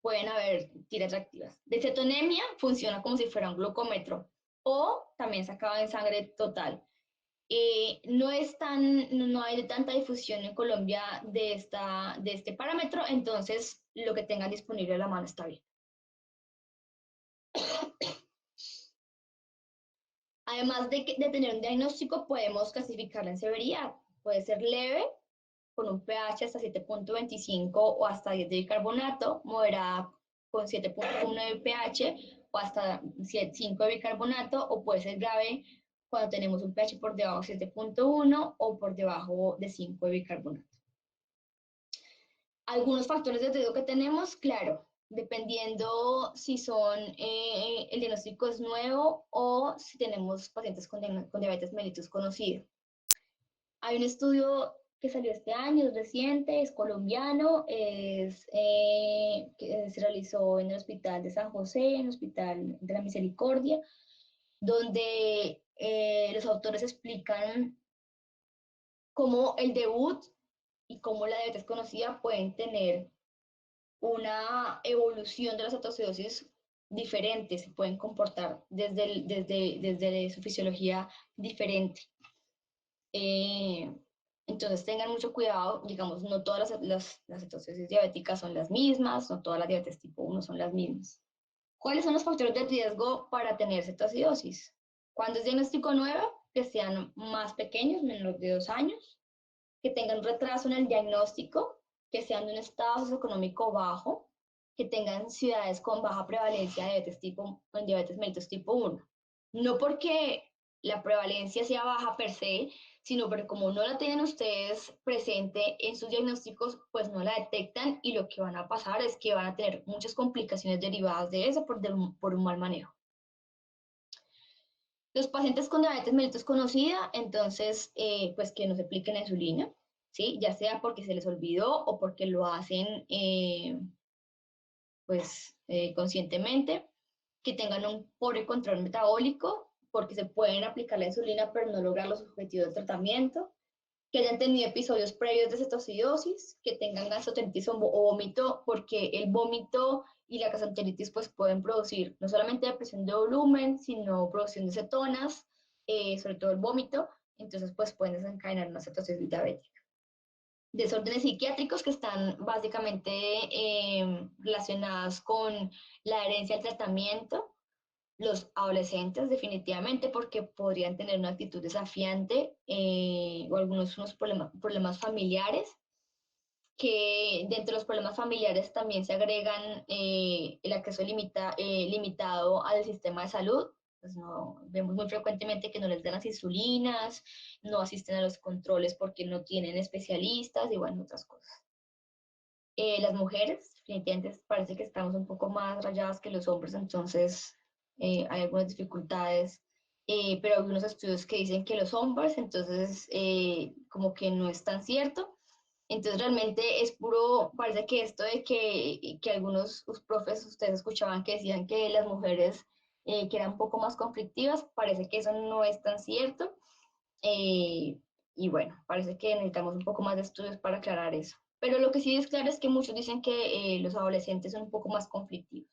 pueden haber tiras reactivas. De cetonemia funciona como si fuera un glucómetro, o también sacado en sangre total. No hay tanta difusión en Colombia de este parámetro, entonces lo que tengan disponible a la mano está bien. Además de tener un diagnóstico, podemos clasificarla en severidad. Puede ser leve, con un pH hasta 7.25 o hasta 10 de bicarbonato, moderada con 7.1 de pH o hasta 5 de bicarbonato, o puede ser grave cuando tenemos un pH por debajo de 7.1 o por debajo de 5 de bicarbonato. Algunos factores de riesgo que tenemos, claro, dependiendo si el diagnóstico es nuevo o si tenemos pacientes con diabetes mellitus conocido. Hay un estudio que salió este año, es reciente, es colombiano, que se realizó en el Hospital de San José, en el Hospital de la Misericordia, donde los autores explican cómo el debut y cómo la diabetes conocida pueden tener una evolución de las cetoacidosis diferente, se pueden comportar desde su fisiología diferente. Entonces tengan mucho cuidado, digamos, no todas las cetoacidosis diabéticas son las mismas, no todas las diabetes tipo 1 son las mismas. ¿Cuáles son los factores de riesgo para tener cetoacidosis? Cuando es diagnóstico nuevo, que sean más pequeños, menos de 2 años, que tengan un retraso en el diagnóstico, que sean de un estado socioeconómico bajo, que tengan ciudades con baja prevalencia de diabetes mellitus tipo 1. No porque la prevalencia sea baja per se, sino porque como no la tienen ustedes presente en sus diagnósticos, pues no la detectan y lo que van a pasar es que van a tener muchas complicaciones derivadas de eso por un mal manejo. Los pacientes con diabetes mellitus conocida, entonces, pues que no se apliquen la insulina, ¿sí? Ya sea porque se les olvidó o porque lo hacen, conscientemente, que tengan un pobre control metabólico, porque se pueden aplicar la insulina pero no lograr los objetivos del tratamiento, que hayan tenido episodios previos de cetoacidosis, que tengan gastroenteritis o vómito, porque el vómito y la gastroenteritis pues pueden producir no solamente depresión de volumen, sino producción de cetonas, sobre todo el vómito, entonces pues pueden desencadenar una cetoacidosis diabética. Desórdenes psiquiátricos que están básicamente relacionadas con la adherencia al tratamiento. Los adolescentes definitivamente porque podrían tener una actitud desafiante o unos problemas familiares, que dentro de los problemas familiares también se agregan el acceso limitado al sistema de salud. Pues vemos muy frecuentemente que no les dan las insulinas, no asisten a los controles porque no tienen especialistas y bueno, otras cosas. Las mujeres, definitivamente parece que estamos un poco más rayadas que los hombres, entonces hay algunas dificultades, pero hay algunos estudios que dicen que los hombres, entonces como que no es tan cierto. Entonces realmente es puro, parece que esto de que algunos profes, ustedes escuchaban que decían que las mujeres que eran un poco más conflictivas, parece que eso no es tan cierto. Y bueno, parece que necesitamos un poco más de estudios para aclarar eso. Pero lo que sí es claro es que muchos dicen que los adolescentes son un poco más conflictivos.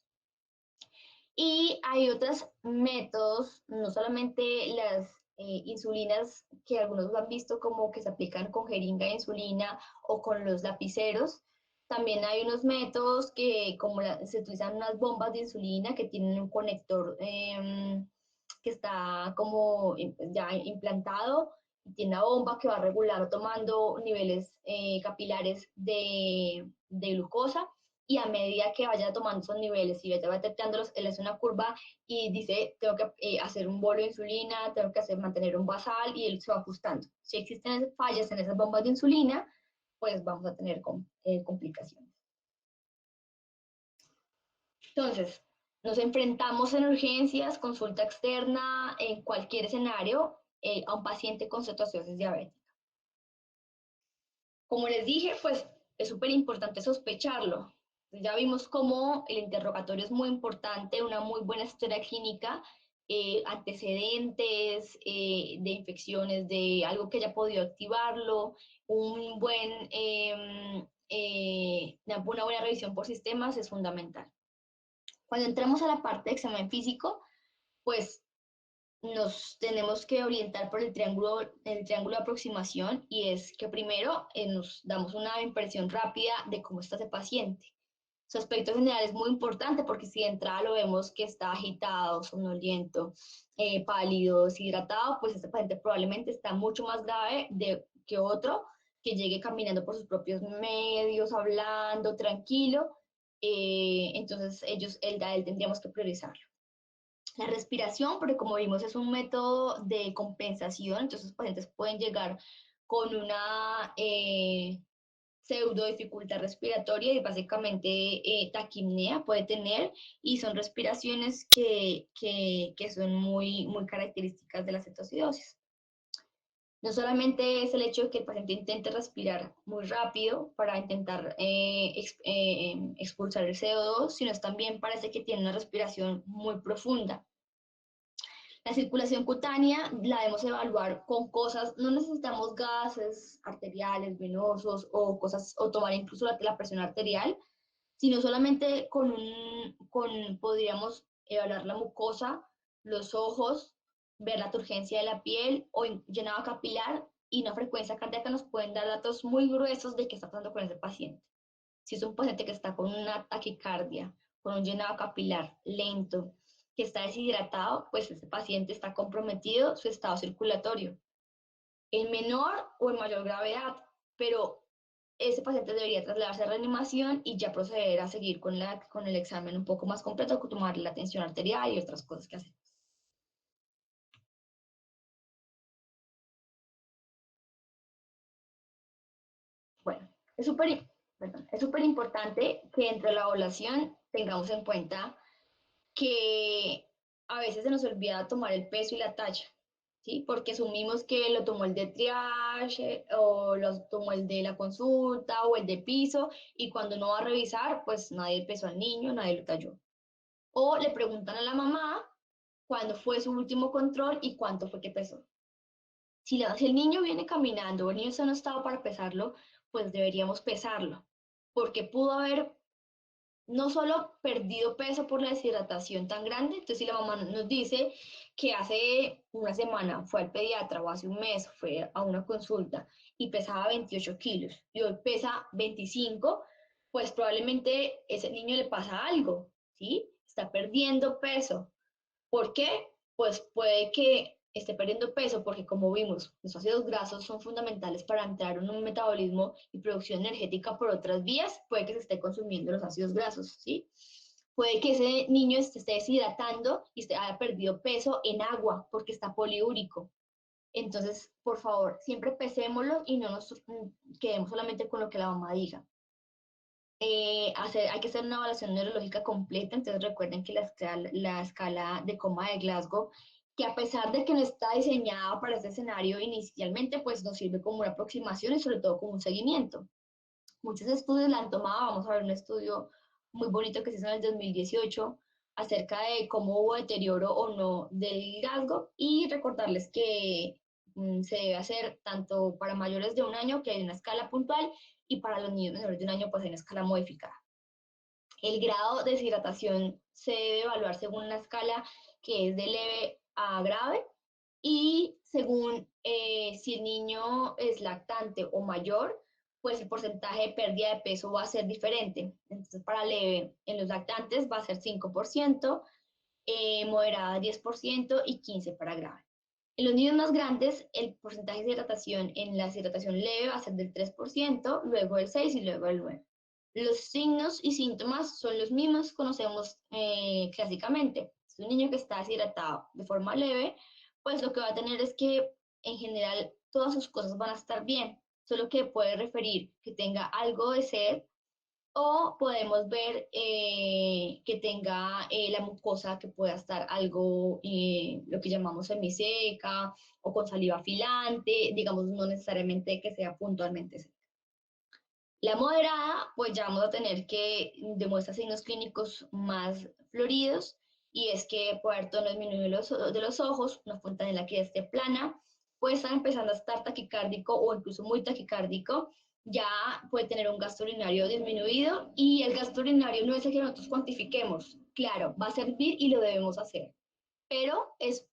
Y hay otros métodos, no solamente las insulinas que algunos han visto como que se aplican con jeringa de insulina o con los lapiceros. También hay unos métodos que se utilizan unas bombas de insulina que tienen un conector que está como ya implantado y tiene una bomba que va a regular tomando niveles capilares de glucosa, y a medida que vaya tomando esos niveles y vaya detectándolos, él hace una curva y dice, tengo que hacer un bolo de insulina, tengo que mantener un basal, y él se va ajustando. Si existen fallas en esas bombas de insulina, pues vamos a tener complicaciones. Entonces, nos enfrentamos en urgencias, consulta externa, en cualquier escenario, a un paciente con cetoacidosis diabética. Como les dije, pues es súper importante sospecharlo. Ya vimos cómo el interrogatorio es muy importante, una muy buena historia clínica antecedentes de infecciones, de algo que haya podido activarlo, una buena revisión por sistemas es fundamental. Cuando entramos a la parte de examen físico, pues nos tenemos que orientar por el triángulo de aproximación, y es que primero nos damos una impresión rápida de cómo está ese paciente. Su aspecto general es muy importante porque si de entrada lo vemos que está agitado, somnoliento, pálido, deshidratado, pues este paciente probablemente está mucho más grave que otro que llegue caminando por sus propios medios, hablando, tranquilo. Entonces a él tendríamos que priorizarlo. La respiración, porque como vimos es un método de compensación, entonces los pacientes pueden llegar con una pseudo dificultad respiratoria y básicamente taquipnea puede tener, y son respiraciones que son muy características de la cetocidosis. No solamente es el hecho de que el paciente intente respirar muy rápido para intentar expulsar el CO2, sino es también parece que tiene una respiración muy profunda. La circulación cutánea la debemos evaluar con cosas, no necesitamos gases arteriales, venosos o cosas, o tomar incluso la presión arterial, sino solamente podríamos evaluar la mucosa, los ojos, ver la turgencia de la piel o llenado capilar, y una frecuencia cardíaca nos pueden dar datos muy gruesos de qué está pasando con ese paciente. Si es un paciente que está con una taquicardia, con un llenado capilar lento, que está deshidratado, pues ese paciente está comprometido su estado circulatorio en menor o en mayor gravedad, pero ese paciente debería trasladarse a reanimación y ya proceder a seguir con el examen un poco más completo, tomar la tensión arterial y otras cosas que hacemos. Bueno, es súper importante que entre la evaluación tengamos en cuenta que a veces se nos olvida tomar el peso y la talla, ¿sí? Porque asumimos que lo tomó el de triage o lo tomó el de la consulta o el de piso, y cuando uno va a revisar, pues nadie pesó al niño, nadie lo talló. O le preguntan a la mamá cuándo fue su último control y cuánto fue que pesó. Si el niño viene caminando o el niño está en estado para pesarlo, pues deberíamos pesarlo, porque pudo haber no solo perdido peso por la deshidratación tan grande. Entonces si la mamá nos dice que hace una semana fue al pediatra o hace un mes fue a una consulta y pesaba 28 kilos y hoy pesa 25, pues probablemente ese niño le pasa algo, ¿sí? Está perdiendo peso. ¿Por qué? Pues puede que esté perdiendo peso porque, como vimos, los ácidos grasos son fundamentales para entrar en un metabolismo y producción energética por otras vías. Puede que se esté consumiendo los ácidos grasos, ¿sí? Puede que ese niño se esté deshidratando y haya perdido peso en agua porque está poliúrico. Entonces, por favor, siempre pesémoslo y no nos quedemos solamente con lo que la mamá diga. Hay que hacer una evaluación neurológica completa. Entonces recuerden que la escala de coma de Glasgow, que a pesar de que no está diseñada para este escenario inicialmente, pues nos sirve como una aproximación y sobre todo como un seguimiento. Muchos estudios la han tomado. Vamos a ver un estudio muy bonito que se hizo en el 2018 acerca de cómo hubo deterioro o no del Glasgow, y recordarles que se debe hacer tanto para mayores de un año, que hay una escala puntual, y para los niños menores de un año, pues hay una escala modificada. El grado de deshidratación se debe evaluar según una escala que es de leve a grave, y según si el niño es lactante o mayor, pues el porcentaje de pérdida de peso va a ser diferente. Entonces, para leve en los lactantes va a ser 5%, moderada 10% y 15% para grave. En los niños más grandes, el porcentaje de hidratación en la deshidratación leve va a ser del 3%, luego del 6% y luego del 9%. Los signos y síntomas son los mismos que conocemos clásicamente. Es un niño que está deshidratado de forma leve, pues lo que va a tener es que en general todas sus cosas van a estar bien, solo que puede referir que tenga algo de sed, o podemos ver que tenga la mucosa que pueda estar algo, lo que llamamos semiseca o con saliva filante, digamos, no necesariamente que sea puntualmente seca. La moderada, pues ya vamos a tener que demuestra signos clínicos más floridos y es que puede haber tono disminuido de los ojos, una fontanela que esté plana, puede estar empezando a estar taquicárdico o incluso muy taquicárdico, ya puede tener un gasto urinario disminuido y el gasto urinario no es el que nosotros cuantifiquemos. Claro, va a servir y lo debemos hacer, pero es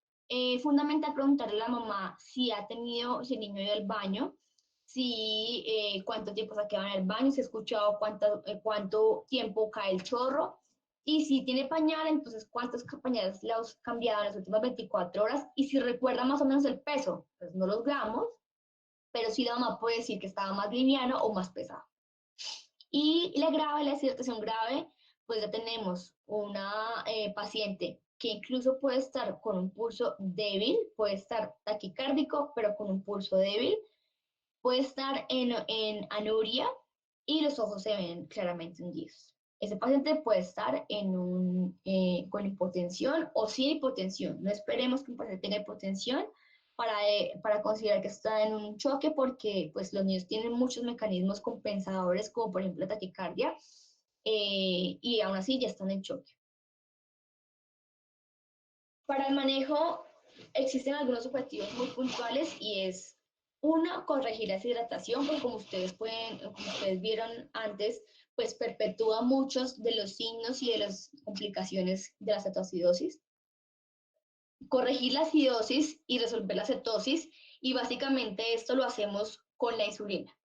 fundamental preguntarle a la mamá si ha tenido, si el niño ha ido al baño, si cuánto tiempo se ha quedado en el baño, si ha escuchado cuánto tiempo cae el chorro, y si tiene pañal, entonces cuántos pañales le has cambiado en las últimas 24 horas, y si recuerda más o menos el peso, pues no los gramos, pero sí la mamá puede decir que estaba más liviano o más pesado. Y la grave, la deshidratación grave, pues ya tenemos una paciente que incluso puede estar con un pulso débil, puede estar taquicárdico, pero con un pulso débil, puede estar en anuria y los ojos se ven claramente hundidos. Ese paciente puede estar con hipotensión o sin hipotensión. No esperemos que un paciente tenga hipotensión para considerar que está en un choque, porque pues, los niños tienen muchos mecanismos compensadores, como por ejemplo la taquicardia, y aún así ya están en choque. Para el manejo existen algunos objetivos muy puntuales y es uno, corregir la deshidratación, porque como ustedes vieron antes, pues perpetúa muchos de los signos y de las complicaciones de la cetoacidosis. Corregir la acidosis y resolver la cetosis, y básicamente esto lo hacemos con la insulina.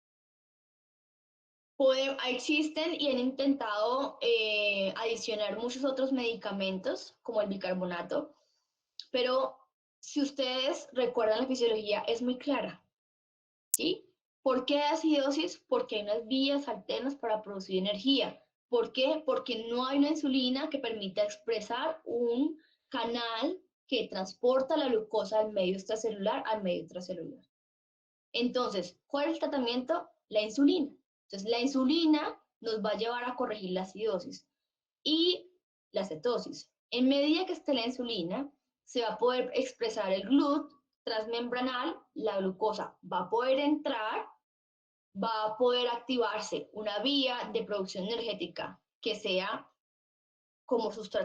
Existen y han intentado adicionar muchos otros medicamentos, como el bicarbonato, pero si ustedes recuerdan, la fisiología es muy clara, ¿sí? ¿Por qué acidosis? Porque hay unas vías alternas para producir energía. ¿Por qué? Porque no hay una insulina que permita expresar un canal que transporta la glucosa del medio extracelular al medio intracelular. Entonces, ¿cuál es el tratamiento? La insulina. Entonces, la insulina nos va a llevar a corregir la acidosis y la cetosis. En medida que esté la insulina, se va a poder expresar el GLUT transmembranal, la glucosa va a poder entrar, va a poder activarse una vía de producción energética que sea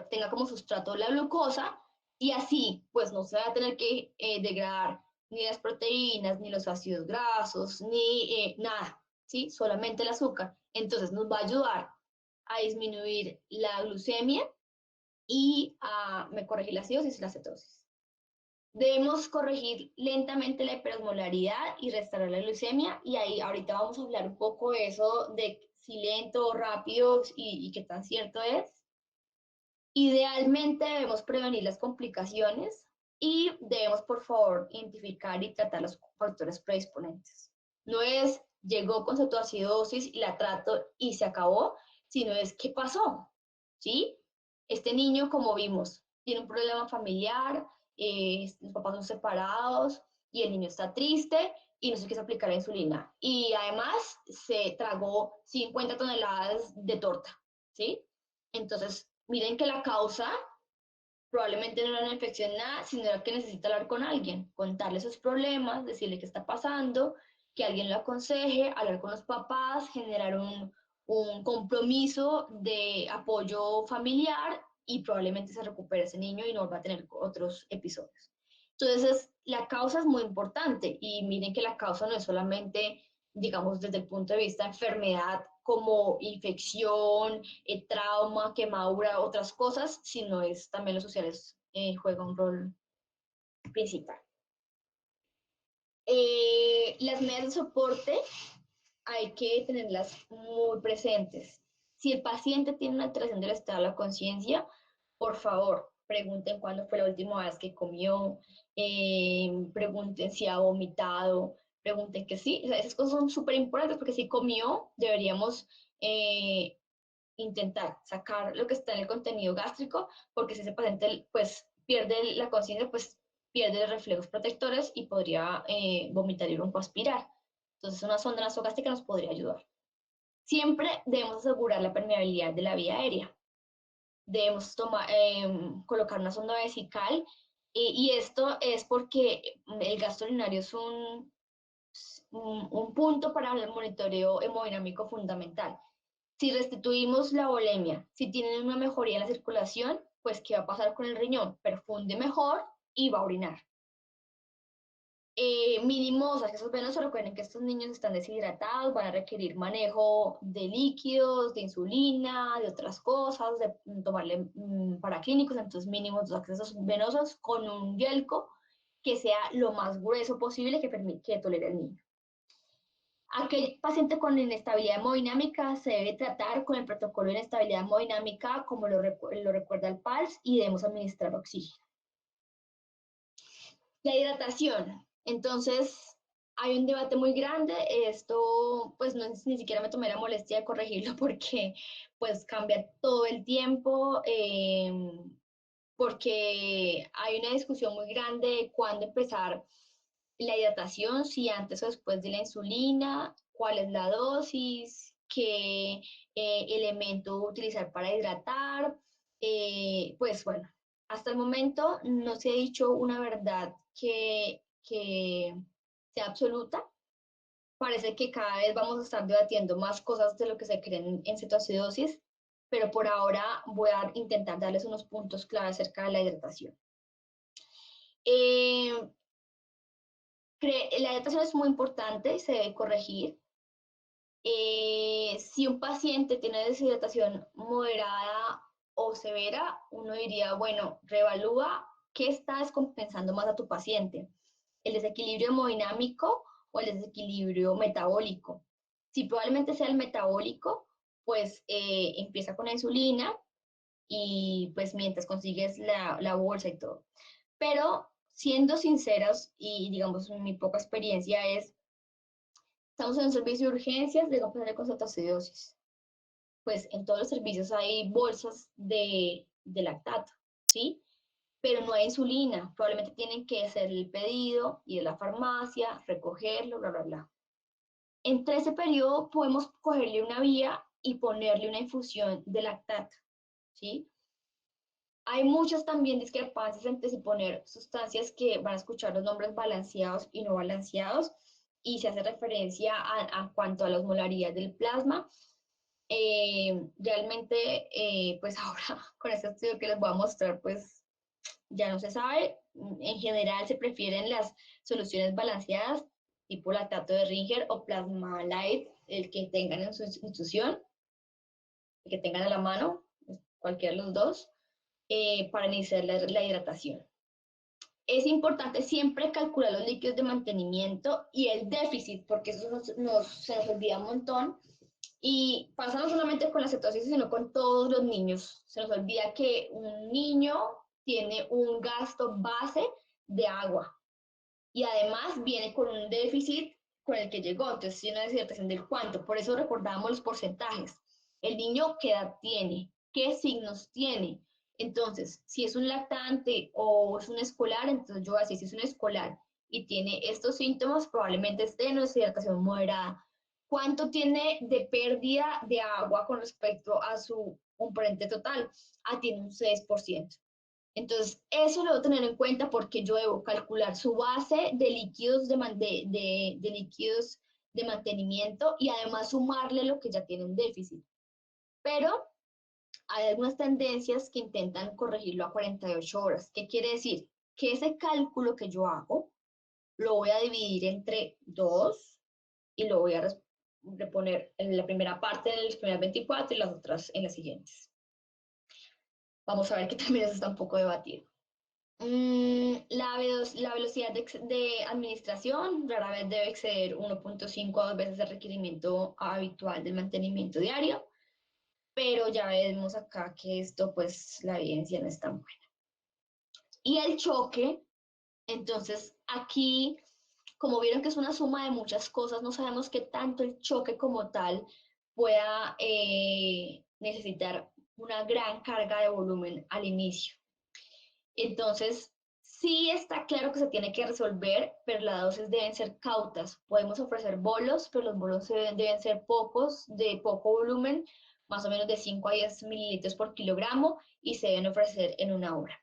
tenga como sustrato la glucosa, y así pues no se va a tener que degradar ni las proteínas, ni los ácidos grasos, ni nada, ¿sí? Solamente el azúcar. Entonces nos va a ayudar a disminuir la glucemia y a corregir la acidosis y la cetosis. Debemos corregir lentamente la hiperosmolaridad y restaurar la glucemia, y ahí ahorita vamos a hablar un poco de eso, de si lento o rápido y qué tan cierto es. Idealmente debemos prevenir las complicaciones y debemos, por favor, identificar y tratar los factores predisponentes. No es llegó con cetoacidosis y la trato y se acabó, sino es qué pasó, ¿sí? Este niño, como vimos, tiene un problema familiar, los papás son separados y el niño está triste y no se quiso aplicar la insulina. Y además se tragó 50 toneladas de torta, ¿sí? Entonces, miren que la causa probablemente no era una infección nada, sino era que necesita hablar con alguien, contarle sus problemas, decirle qué está pasando, que alguien lo aconseje, hablar con los papás, generar un compromiso de apoyo familiar, y probablemente se recupere ese niño y no va a tener otros episodios. Entonces, la causa es muy importante, y miren que la causa no es solamente, digamos, desde el punto de vista de enfermedad como infección, trauma, quemadura, otras cosas, sino es también los sociales juegan un rol principal. Las medidas de soporte hay que tenerlas muy presentes. Si el paciente tiene una alteración del estado de la conciencia, por favor, pregunten cuándo fue la última vez que comió, pregunten si ha vomitado, pregunten que sí. O sea, esas cosas son súper importantes, porque si comió, deberíamos intentar sacar lo que está en el contenido gástrico, porque si ese paciente pues pierde la conciencia, pues pierde los reflejos protectores y podría vomitar y broncoaspirar. Entonces una sonda nasogástrica nos podría ayudar. Siempre debemos asegurar la permeabilidad de la vía aérea. Debemos colocar una sonda vesical, y esto es porque el gasto urinario es un punto para el monitoreo hemodinámico fundamental. Si restituimos la volemia, si tienen una mejoría en la circulación, pues ¿qué va a pasar con el riñón? Perfunde mejor y va a orinar. Mínimos accesos venosos, recuerden que estos niños están deshidratados, van a requerir manejo de líquidos, de insulina, de otras cosas, de tomarle paraclínicos, entonces mínimos dos accesos venosos con un yelco que sea lo más grueso posible que tolere el niño. Aquel paciente con inestabilidad hemodinámica se debe tratar con el protocolo de inestabilidad hemodinámica como lo recuerda el PALS y debemos administrar oxígeno. La hidratación. Entonces, hay un debate muy grande. Esto, pues, ni siquiera me tomé la molestia de corregirlo porque, pues, cambia todo el tiempo. Porque hay una discusión muy grande de cuándo empezar la hidratación, si antes o después de la insulina, cuál es la dosis, qué elemento utilizar para hidratar. Pues bueno, hasta el momento no se ha dicho una verdad que sea absoluta. Parece que cada vez vamos a estar debatiendo más cosas de lo que se creen en cetoacidosis, pero por ahora voy a intentar darles unos puntos claves acerca de la hidratación. La hidratación es muy importante y se debe corregir. Si un paciente tiene deshidratación moderada o severa, uno diría, bueno, reevalúa qué está descompensando más a tu paciente, el desequilibrio hemodinámico o el desequilibrio metabólico. Si probablemente sea el metabólico, pues empieza con la insulina y pues mientras consigues la bolsa y todo. Pero siendo sinceros y digamos mi poca experiencia es, estamos en un servicio de urgencias de con cetoacidosis. Pues en todos los servicios hay bolsas de lactato, ¿sí? Pero no hay insulina. Probablemente tienen que hacer el pedido, ir a la farmacia, recogerlo, bla, bla, bla. Entre ese periodo podemos cogerle una vía y ponerle una infusión de lactato, ¿sí? Hay muchas también discrepancias entre si poner sustancias que van a escuchar los nombres balanceados y no balanceados, y se hace referencia a cuanto a las molaridades del plasma. Realmente, pues ahora con este estudio que les voy a mostrar, pues ya no se sabe. En general se prefieren las soluciones balanceadas, tipo lactato de Ringer o Plasma Light, el que tengan en su institución, el que tengan a la mano, cualquiera de los dos, para iniciar la hidratación. Es importante siempre calcular los líquidos de mantenimiento y el déficit, porque eso se nos olvida un montón. Y pasa no solamente con la cetosis, sino con todos los niños. Se nos olvida que un niño tiene un gasto base de agua y además viene con un déficit con el que llegó. Entonces, hay una deshidratación del cuánto. Por eso recordamos los porcentajes. El niño, ¿qué edad tiene? ¿Qué signos tiene? Entonces, si es un lactante o es un escolar, entonces yo voy a decir, si es un escolar y tiene estos síntomas, probablemente esté en deshidratación moderada. ¿Cuánto tiene de pérdida de agua con respecto a su componente total? Tiene un 6%. Entonces, eso lo debo tener en cuenta porque yo debo calcular su base de líquidos de líquidos de mantenimiento y además sumarle lo que ya tiene un déficit. Pero hay algunas tendencias que intentan corregirlo a 48 horas. ¿Qué quiere decir? Que ese cálculo que yo hago lo voy a dividir entre dos y lo voy a reponer en la primera parte en las primeras 24 y las otras en las siguientes. Vamos a ver que también eso está un poco debatido. La velocidad de administración rara vez debe exceder 1.5 a 2 veces el requerimiento habitual del mantenimiento diario, pero ya vemos acá que esto, pues, la evidencia no es tan buena. Y el choque, entonces, aquí, como vieron que es una suma de muchas cosas, no sabemos qué tanto el choque como tal pueda necesitar una gran carga de volumen al inicio. Entonces, sí está claro que se tiene que resolver, pero las dosis deben ser cautas. Podemos ofrecer bolos, pero los bolos deben ser pocos, de poco volumen, más o menos de 5 a 10 mililitros por kilogramo, y se deben ofrecer en una hora.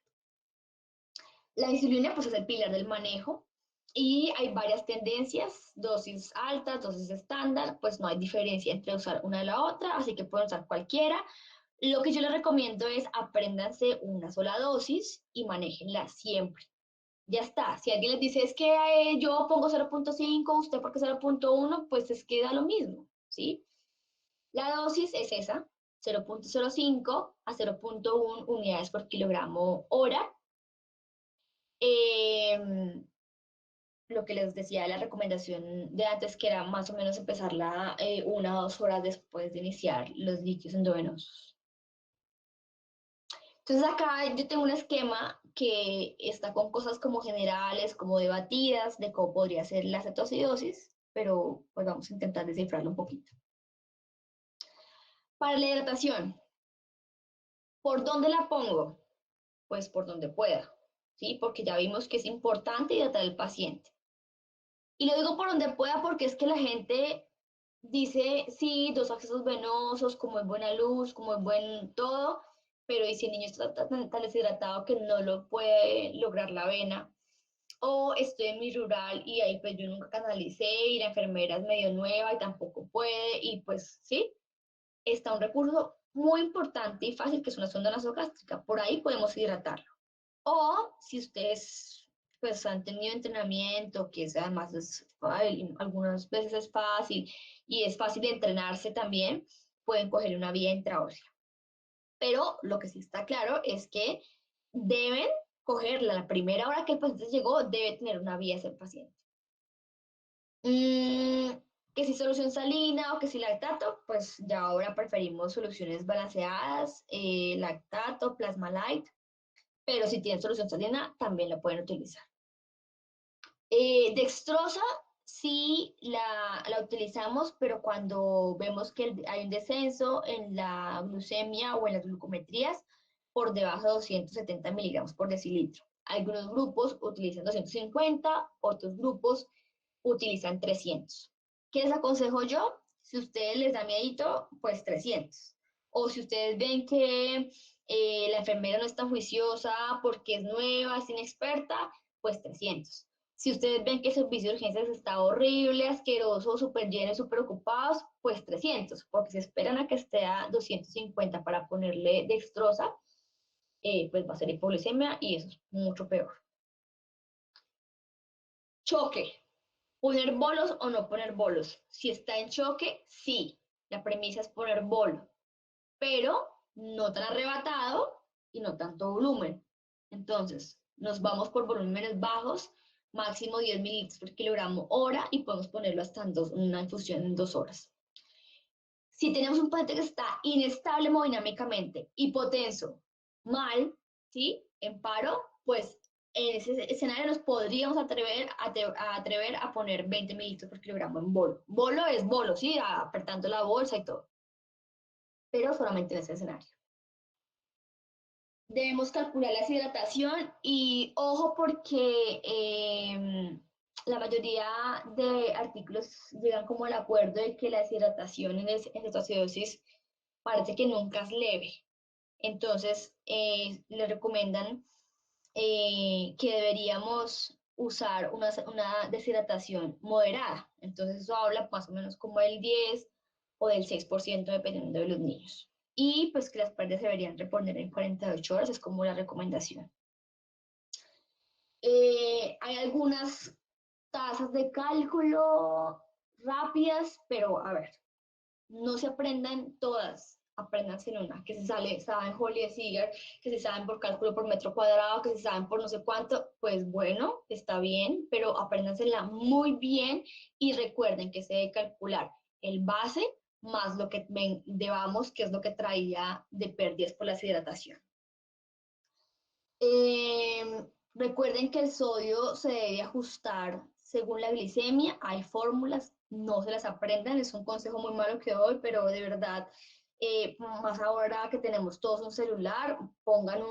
La insulina, pues, es el pilar del manejo, y hay varias tendencias, dosis altas, dosis estándar, pues no hay diferencia entre usar una y la otra, así que pueden usar cualquiera. Lo que yo les recomiendo es apréndanse una sola dosis y manéjenla siempre. Ya está. Si alguien les dice es que yo pongo 0.5, usted porque 0.1, pues es que da lo mismo, ¿sí? La dosis es esa, 0.05 a 0.1 unidades por kilogramo hora. Lo que les decía, la recomendación de antes, que era más o menos empezarla 1 o 2 horas después de iniciar los líquidos endovenosos. Entonces acá yo tengo un esquema que está con cosas como generales, como debatidas, de cómo podría ser la cetoacidosis, pero pues vamos a intentar descifrarlo un poquito. Para la hidratación, ¿por dónde la pongo? Pues por donde pueda, ¿sí? Porque ya vimos que es importante hidratar al paciente. Y lo digo por donde pueda porque es que la gente dice, sí, 2 accesos venosos, como es buena luz, como es buen todo, pero ¿y si el niño está tan deshidratado que no lo puede lograr la vena? O estoy en mi rural y ahí pues yo nunca canalicé y la enfermera es medio nueva y tampoco puede, y pues sí, está un recurso muy importante y fácil que es una sonda nasogástrica, por ahí podemos hidratarlo. O si ustedes pues han tenido entrenamiento, que es, además es, algunas veces es fácil y es fácil de entrenarse también, pueden coger una vía intraósea. Pero lo que sí está claro es que deben cogerla la primera hora que el paciente llegó, debe tener una vía ese paciente. Que si solución salina o que si lactato, pues ya ahora preferimos soluciones balanceadas, lactato, plasma light, pero si tienen solución salina también la pueden utilizar. Dextrosa sí la utilizamos, pero cuando vemos que hay un descenso en la glucemia o en las glucometrías por debajo de 270 miligramos por decilitro. Algunos grupos utilizan 250, otros grupos utilizan 300. ¿Qué les aconsejo yo? Si ustedes les da miedito, pues 300. O si ustedes ven que la enfermera no es tan juiciosa porque es nueva, es inexperta, pues 300. Si ustedes ven que el servicio de urgencias está horrible, asqueroso, súper lleno, súper ocupados, pues 300, porque si esperan a que esté a 250 para ponerle dextrosa, pues va a ser hipoglucemia y eso es mucho peor. Choque. ¿Poner bolos o no poner bolos? Si está en choque, sí. La premisa es poner bolo, pero no tan arrebatado y no tanto volumen. Entonces, nos vamos por volúmenes bajos, máximo 10 mililitros por kilogramo hora, y podemos ponerlo hasta una infusión en 2 horas. Si tenemos un paciente que está inestable hemodinámicamente, hipotenso, mal, ¿sí? En paro, pues en ese escenario nos podríamos atrever a poner 20 mililitros por kilogramo en bolo. Bolo es bolo, ¿sí? Apretando la bolsa y todo, pero solamente en ese escenario. Debemos calcular la deshidratación y ojo porque la mayoría de artículos llegan como al acuerdo de que la deshidratación en cetoacidosis parece que nunca es leve. Entonces, le recomiendan que deberíamos usar una deshidratación moderada. Entonces, eso habla más o menos como del 10 o del 6% dependiendo de los niños. Y pues que las pérdidas se deberían reponer en 48 horas, es como la recomendación. Hay algunas tasas de cálculo rápidas, pero a ver, no se aprendan todas, apréndanse en una, que se saben Holly Seeger, que se saben por cálculo por metro cuadrado, que se saben por no sé cuánto, pues bueno, está bien, pero apréndansela muy bien y recuerden que se debe calcular el base más lo que debamos, que es lo que traía de pérdidas por la deshidratación. Recuerden que el sodio se debe ajustar según la glicemia. Hay fórmulas, no se las aprendan, es un consejo muy malo que doy, pero de verdad, más ahora que tenemos todos un celular, pongan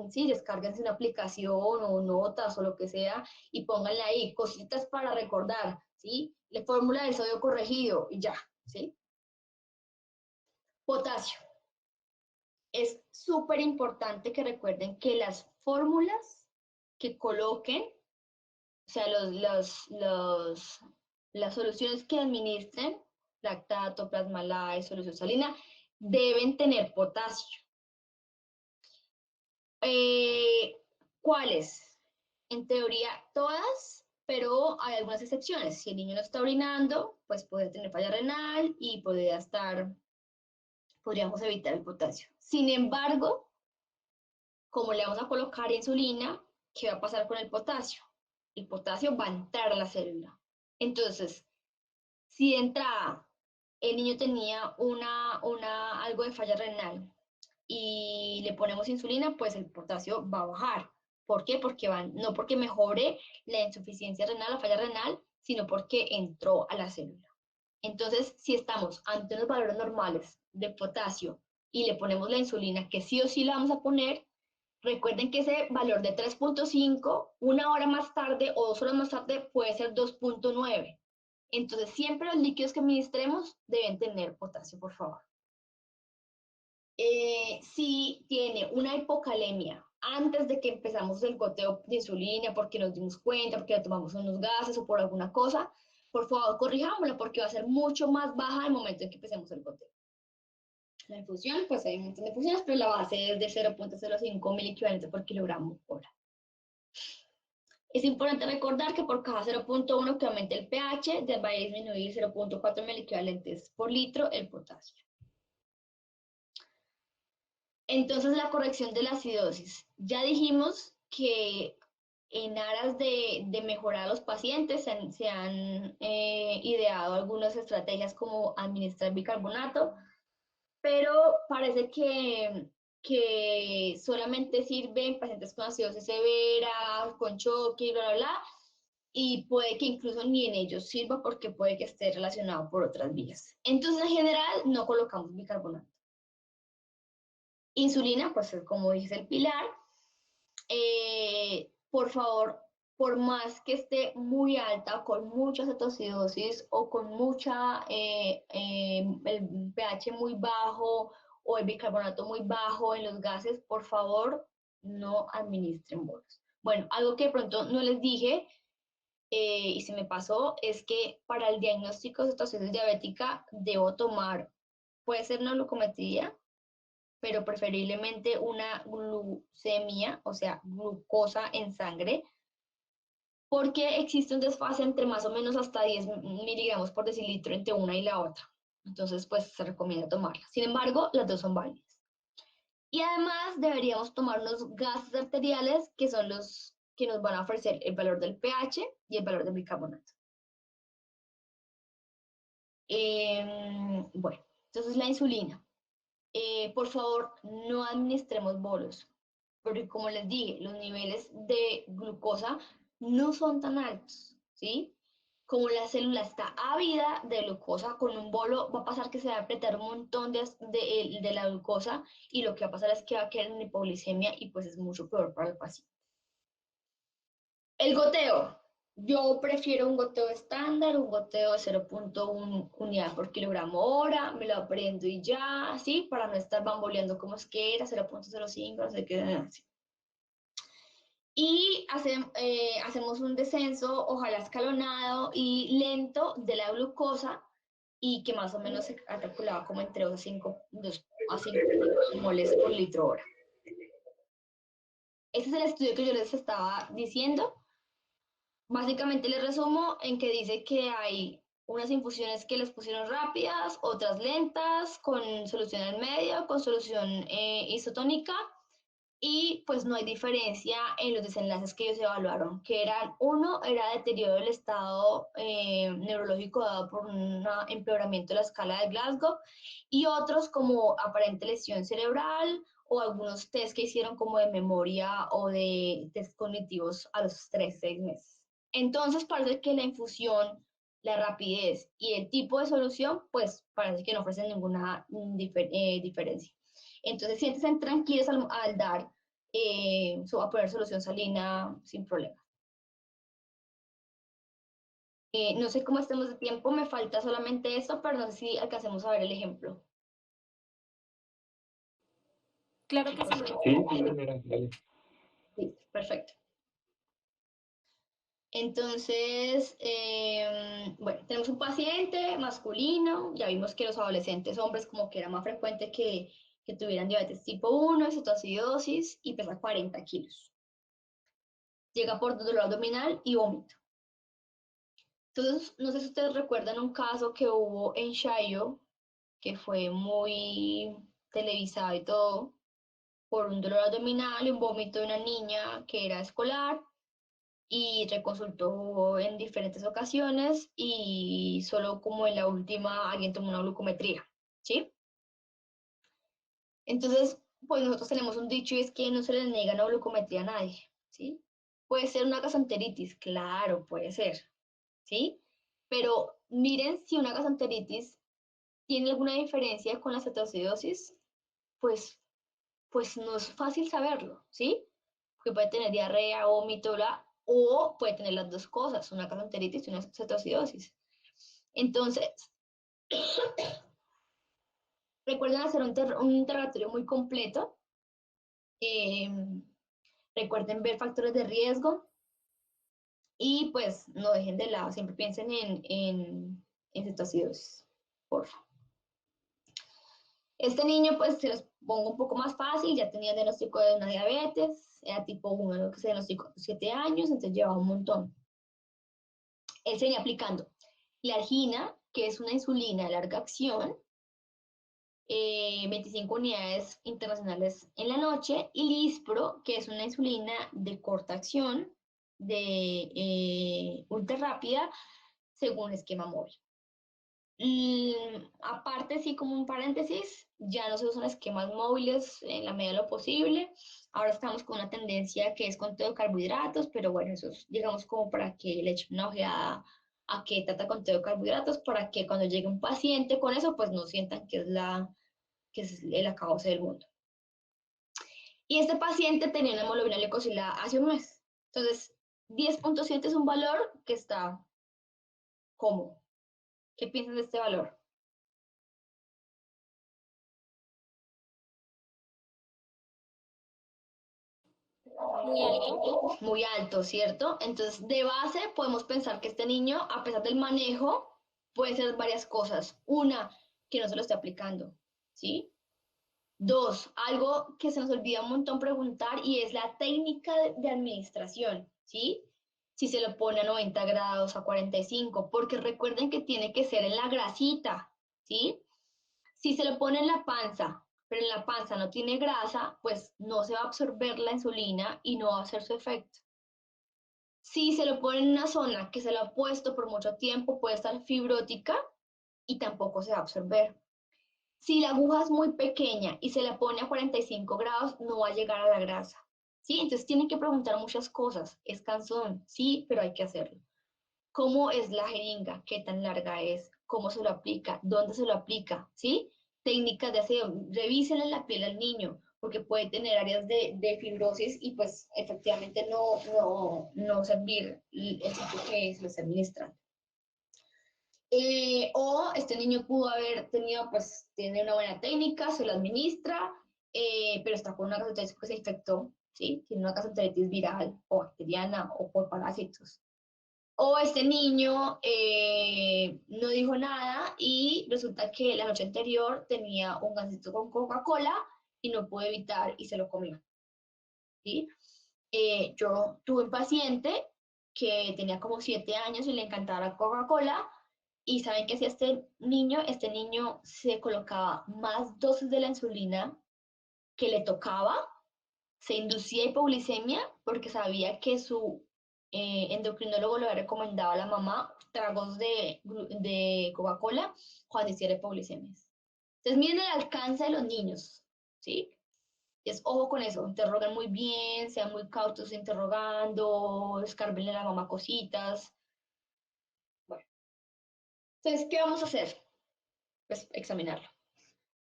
sí, descárguense una aplicación o notas o lo que sea y pónganle ahí cositas para recordar, ¿sí? La fórmula del sodio corregido y ya, ¿sí? Potasio. Es súper importante que recuerden que las fórmulas que coloquen, o sea, las soluciones que administren, lactato, plasma light, solución salina, deben tener potasio. ¿Cuáles? En teoría todas, pero hay algunas excepciones. Si el niño no está orinando, pues puede tener falla renal y podríamos evitar el potasio. Sin embargo, como le vamos a colocar insulina, ¿qué va a pasar con el potasio? El potasio va a entrar a la célula. Entonces, si de entrada el niño tenía algo de falla renal y le ponemos insulina, pues el potasio va a bajar. ¿Por qué? No porque mejore la insuficiencia renal, la falla renal, sino porque entró a la célula. Entonces, si estamos ante unos valores normales de potasio y le ponemos la insulina, que sí o sí la vamos a poner, recuerden que ese valor de 3.5, una hora más tarde o 2 horas más tarde puede ser 2.9. Entonces, siempre los líquidos que administremos deben tener potasio, por favor. Si tiene una hipocalemia antes de que empezamos el goteo de insulina, porque nos dimos cuenta, porque tomamos unos gases o por alguna cosa, por favor corrijámosla porque va a ser mucho más baja al momento en que empecemos el goteo. La infusión, pues hay un montón de infusiones, pero la base es de 0.05 miliequivalentes por kilogramo hora. Es importante recordar que por cada 0.1 que aumente el pH, va a disminuir 0.4 miliequivalentes por litro el potasio. Entonces, la corrección de la acidosis. Ya dijimos que en aras de mejorar a los pacientes se han ideado algunas estrategias como administrar bicarbonato, pero parece que solamente sirve en pacientes con acidosis severa, con choque y bla, bla, bla, y puede que incluso ni en ellos sirva porque puede que esté relacionado por otras vías. Entonces, en general, no colocamos bicarbonato. Insulina, pues como dice el Pilar, por favor, por más que esté muy alta o con mucha cetoacidosis o con el pH muy bajo o el bicarbonato muy bajo en los gases, por favor, no administren bolos. Bueno, algo que de pronto no les dije y se me pasó es que para el diagnóstico de cetoacidosis diabética debo tomar, puede ser una glucometría, pero preferiblemente una glucemia, o sea, glucosa en sangre, porque existe un desfase entre más o menos hasta 10 miligramos por decilitro entre una y la otra. Entonces, pues se recomienda tomarla. Sin embargo, las dos son válidas. Y además deberíamos tomar unos gases arteriales que son los que nos van a ofrecer el valor del pH y el valor del bicarbonato. Bueno, entonces la insulina. Por favor, no administremos bolos, porque como les dije, los niveles de glucosa no son tan altos, ¿sí? Como la célula está ávida de glucosa, con un bolo va a pasar que se va a apretar un montón de la glucosa y lo que va a pasar es que va a quedar en hipoglicemia y pues es mucho peor para el paciente. El goteo. Yo prefiero un goteo estándar, un goteo de 0.1 unidad por kilogramo hora, me lo aprendo y ya, ¿sí? Para no estar bamboleando como es que era, 0.05, no sé qué, así. Y hacemos un descenso, ojalá escalonado y lento de la glucosa y que más o menos se ha calculado como entre 2 a 5 moles por litro hora. Este es el estudio que yo les estaba diciendo. Básicamente les resumo en que dice que hay unas infusiones que les pusieron rápidas, otras lentas, con solución al medio, con solución isotónica, y pues no hay diferencia en los desenlaces que ellos evaluaron, que eran, uno era deterioro del estado neurológico dado por un empeoramiento de la escala de Glasgow, y otros como aparente lesión cerebral o algunos test que hicieron como de memoria o de test cognitivos a los 3-6 meses. Entonces parece que la infusión, la rapidez y el tipo de solución, pues parece que no ofrecen ninguna diferencia. Entonces siéntense tranquilos al dar, a poner solución salina sin problema. No sé cómo estemos de tiempo, me falta solamente esto, pero no sé si alcancemos a ver el ejemplo. Claro que sí. Sí, señora, dale. Sí, perfecto. Entonces, bueno, tenemos un paciente masculino, ya vimos que los adolescentes hombres como que era más frecuente que tuvieran diabetes tipo 1, cetoacidosis y pesa 40 kilos. Llega por dolor abdominal y vómito. Entonces, no sé si ustedes recuerdan un caso que hubo en Shayo, que fue muy televisado y todo, por un dolor abdominal y un vómito de una niña que era escolar y reconsultó en diferentes ocasiones y solo como en la última alguien tomó una glucometría, ¿sí? Entonces, pues nosotros tenemos un dicho y es que no se le niega una glucometría a nadie, ¿sí? Puede ser una gastroenteritis, claro, puede ser, ¿sí? Pero miren si una gastroenteritis tiene alguna diferencia con la cetoacidosis, pues, pues no es fácil saberlo, ¿sí? Porque puede tener diarrea, vómito, o puede tener las dos cosas, una gastroenteritis y una cetoacidosis. Entonces, recuerden hacer un interrogatorio muy completo. Eh, recuerden ver factores de riesgo y pues no dejen de lado, siempre piensen en cetoacidosis, por favor. Este niño, pues se los pongo un poco más fácil, ya tenía el diagnóstico de una diabetes, era tipo 1, lo que se diagnosticó a 7 años, entonces llevaba un montón. Él se venía aplicando la argina, que es una insulina de larga acción, 25 unidades internacionales en la noche, y Lispro, que es una insulina de corta acción, de ultra rápida, según esquema móvil. Aparte, sí, como un paréntesis, ya no se usan esquemas móviles en la medida de lo posible. Ahora estamos con una tendencia que es conteo de carbohidratos, pero bueno, eso es, digamos, como para que le echen una ojeada a qué trata conteo de carbohidratos, para que cuando llegue un paciente con eso, pues no sientan que es el acabose del mundo. Y este paciente tenía una hemoglobina glicosilada hace un mes. Entonces, 10.7 es un valor que está cómodo. ¿Qué piensan de este valor? Muy alto. Muy alto, ¿cierto? Entonces, de base podemos pensar que este niño, a pesar del manejo, puede ser varias cosas. Una, que no se lo esté aplicando, ¿sí? Dos, algo que se nos olvida un montón preguntar y es la técnica de administración, ¿sí? Si se lo pone a 90 grados, a 45, porque recuerden que tiene que ser en la grasita, ¿sí? Si se lo pone en la panza, pero en la panza no tiene grasa, pues no se va a absorber la insulina y no va a hacer su efecto. Si se lo pone en una zona que se lo ha puesto por mucho tiempo, puede estar fibrótica y tampoco se va a absorber. Si la aguja es muy pequeña y se la pone a 45 grados, no va a llegar a la grasa. ¿Sí? Entonces tienen que preguntar muchas cosas. ¿Es cansón? Sí, pero hay que hacerlo. ¿Cómo es la jeringa? ¿Qué tan larga es? ¿Cómo se lo aplica? ¿Dónde se lo aplica? ¿Sí? Técnicas de aseo. Revisen la piel al niño, porque puede tener áreas de fibrosis y pues efectivamente no servir el sitio que se les administra. O este niño pudo haber tenido, pues, tiene una buena técnica, se lo administra, pero está con una gastroenteritis que se infectó, ¿sí? Tiene una gastroenteritis viral o bacteriana o por parásitos. O este niño no dijo nada y resulta que la noche anterior tenía un gansito con Coca-Cola y no pudo evitar y se lo comió, ¿sí? Yo tuve un paciente que tenía como 7 años y le encantaba la Coca-Cola. ¿Y saben qué hacía este niño? Este niño se colocaba más dosis de la insulina que le tocaba, se inducía hipoglicemia porque sabía que su endocrinólogo le había recomendado a la mamá tragos de Coca-Cola cuando hiciera hipoglicemias. Entonces miren el alcance de los niños, ¿sí? Es ojo con eso, interroguen muy bien, sean muy cautos interrogando, escárbenle a la mamá cositas. Bueno, entonces, ¿qué vamos a hacer? Pues examinarlo.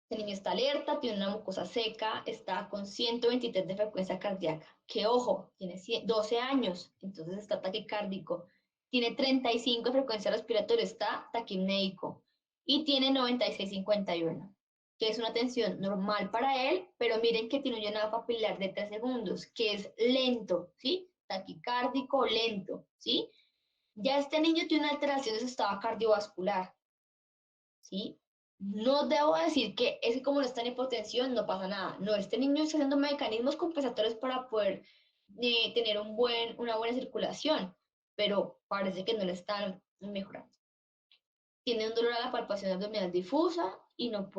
El niño está alerta, tiene una mucosa seca, está con 123 de frecuencia cardíaca. Que ojo, tiene 12 años, entonces está taquicárdico. Tiene 35 de frecuencia respiratoria, está taquipnéico. Y tiene 96,51, que es una tensión normal para él, pero miren que tiene un llenado papilar de 3 segundos, que es lento, ¿sí? taquicárdico, lento, ¿sí? Ya este niño tiene una alteración de su estado cardiovascular, ¿sí? No debo decir que ese como no está en hipotensión, no pasa nada. No, este niño está haciendo mecanismos compensatorios para poder tener una buena circulación, pero parece que no le están mejorando. Tiene un dolor a la palpación abdominal difusa y no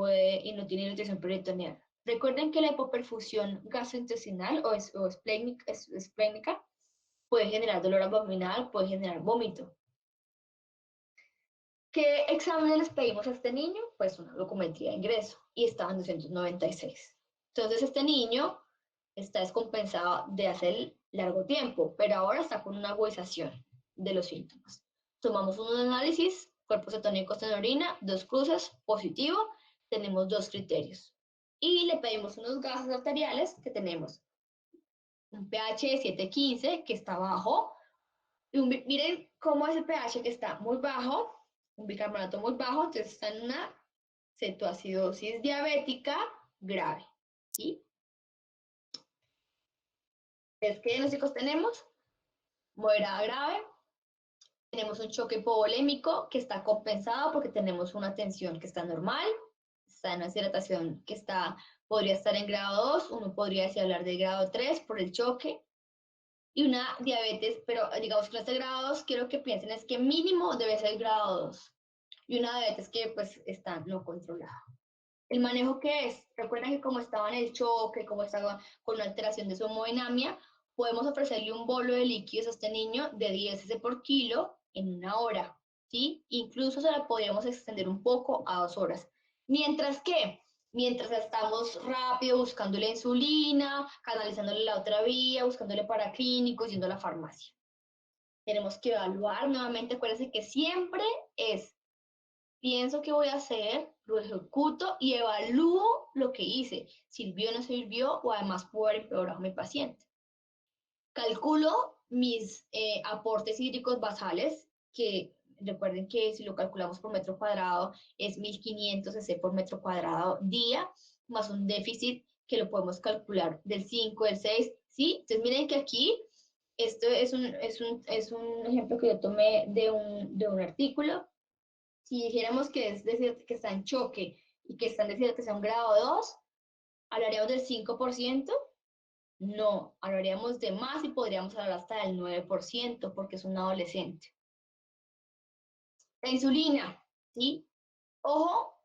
tiene irritación peritoneal. Recuerden que la hipoperfusión gastrointestinal o esplénica puede generar dolor abdominal, puede generar vómito. ¿Qué exámenes les pedimos a este niño? Pues una glucometría de ingreso y estaba en 296. Entonces este niño está descompensado de hace largo tiempo, pero ahora está con una agudización de los síntomas. Tomamos un análisis, cuerpos cetónicos en orina, 2 cruces, positivo, tenemos 2 criterios. Y le pedimos unos gases arteriales que tenemos un pH de 7,15 que está bajo. Y miren cómo ese pH que está muy bajo, un bicarbonato muy bajo, entonces está en una cetoacidosis diabética grave. ¿Sí? ¿Ves qué diagnósticos tenemos? Moderada grave. Tenemos un choque hipovolémico que está compensado porque tenemos una tensión que está normal, está en una deshidratación que podría estar en grado 2, uno podría decir hablar de grado 3 por el choque, y una diabetes, pero digamos que este grado 2, quiero que piensen es que mínimo debe ser grado 2, y una diabetes que pues está no controlada. ¿El manejo qué es? Recuerden que como estaba en el choque, como estaba con una alteración de su hemodinamia, podemos ofrecerle un bolo de líquidos a este niño de 10 cc por kilo en 1 hora, ¿sí? Incluso se la podríamos extender un poco a 2 horas. Mientras estamos rápido buscando la insulina, canalizándole la otra vía, buscándole paraclínicos, yendo a la farmacia. Tenemos que evaluar nuevamente, acuérdense que siempre es pienso qué voy a hacer, lo ejecuto y evalúo lo que hice. Sirvió o no sirvió, o además pudo haber empeorado a mi paciente. Calculo mis aportes hídricos basales, que recuerden que si lo calculamos por metro cuadrado es 1500 cc por metro cuadrado día, más un déficit que lo podemos calcular del 5, del 6, ¿sí? Entonces miren que aquí, esto es un ejemplo que yo tomé de un artículo. Si dijéramos que es decir, que está en choque y que está en deshidratación grado 2, ¿hablaríamos del 5%? No, hablaríamos de más y podríamos hablar hasta del 9% porque es un adolescente. La insulina, ¿sí? Ojo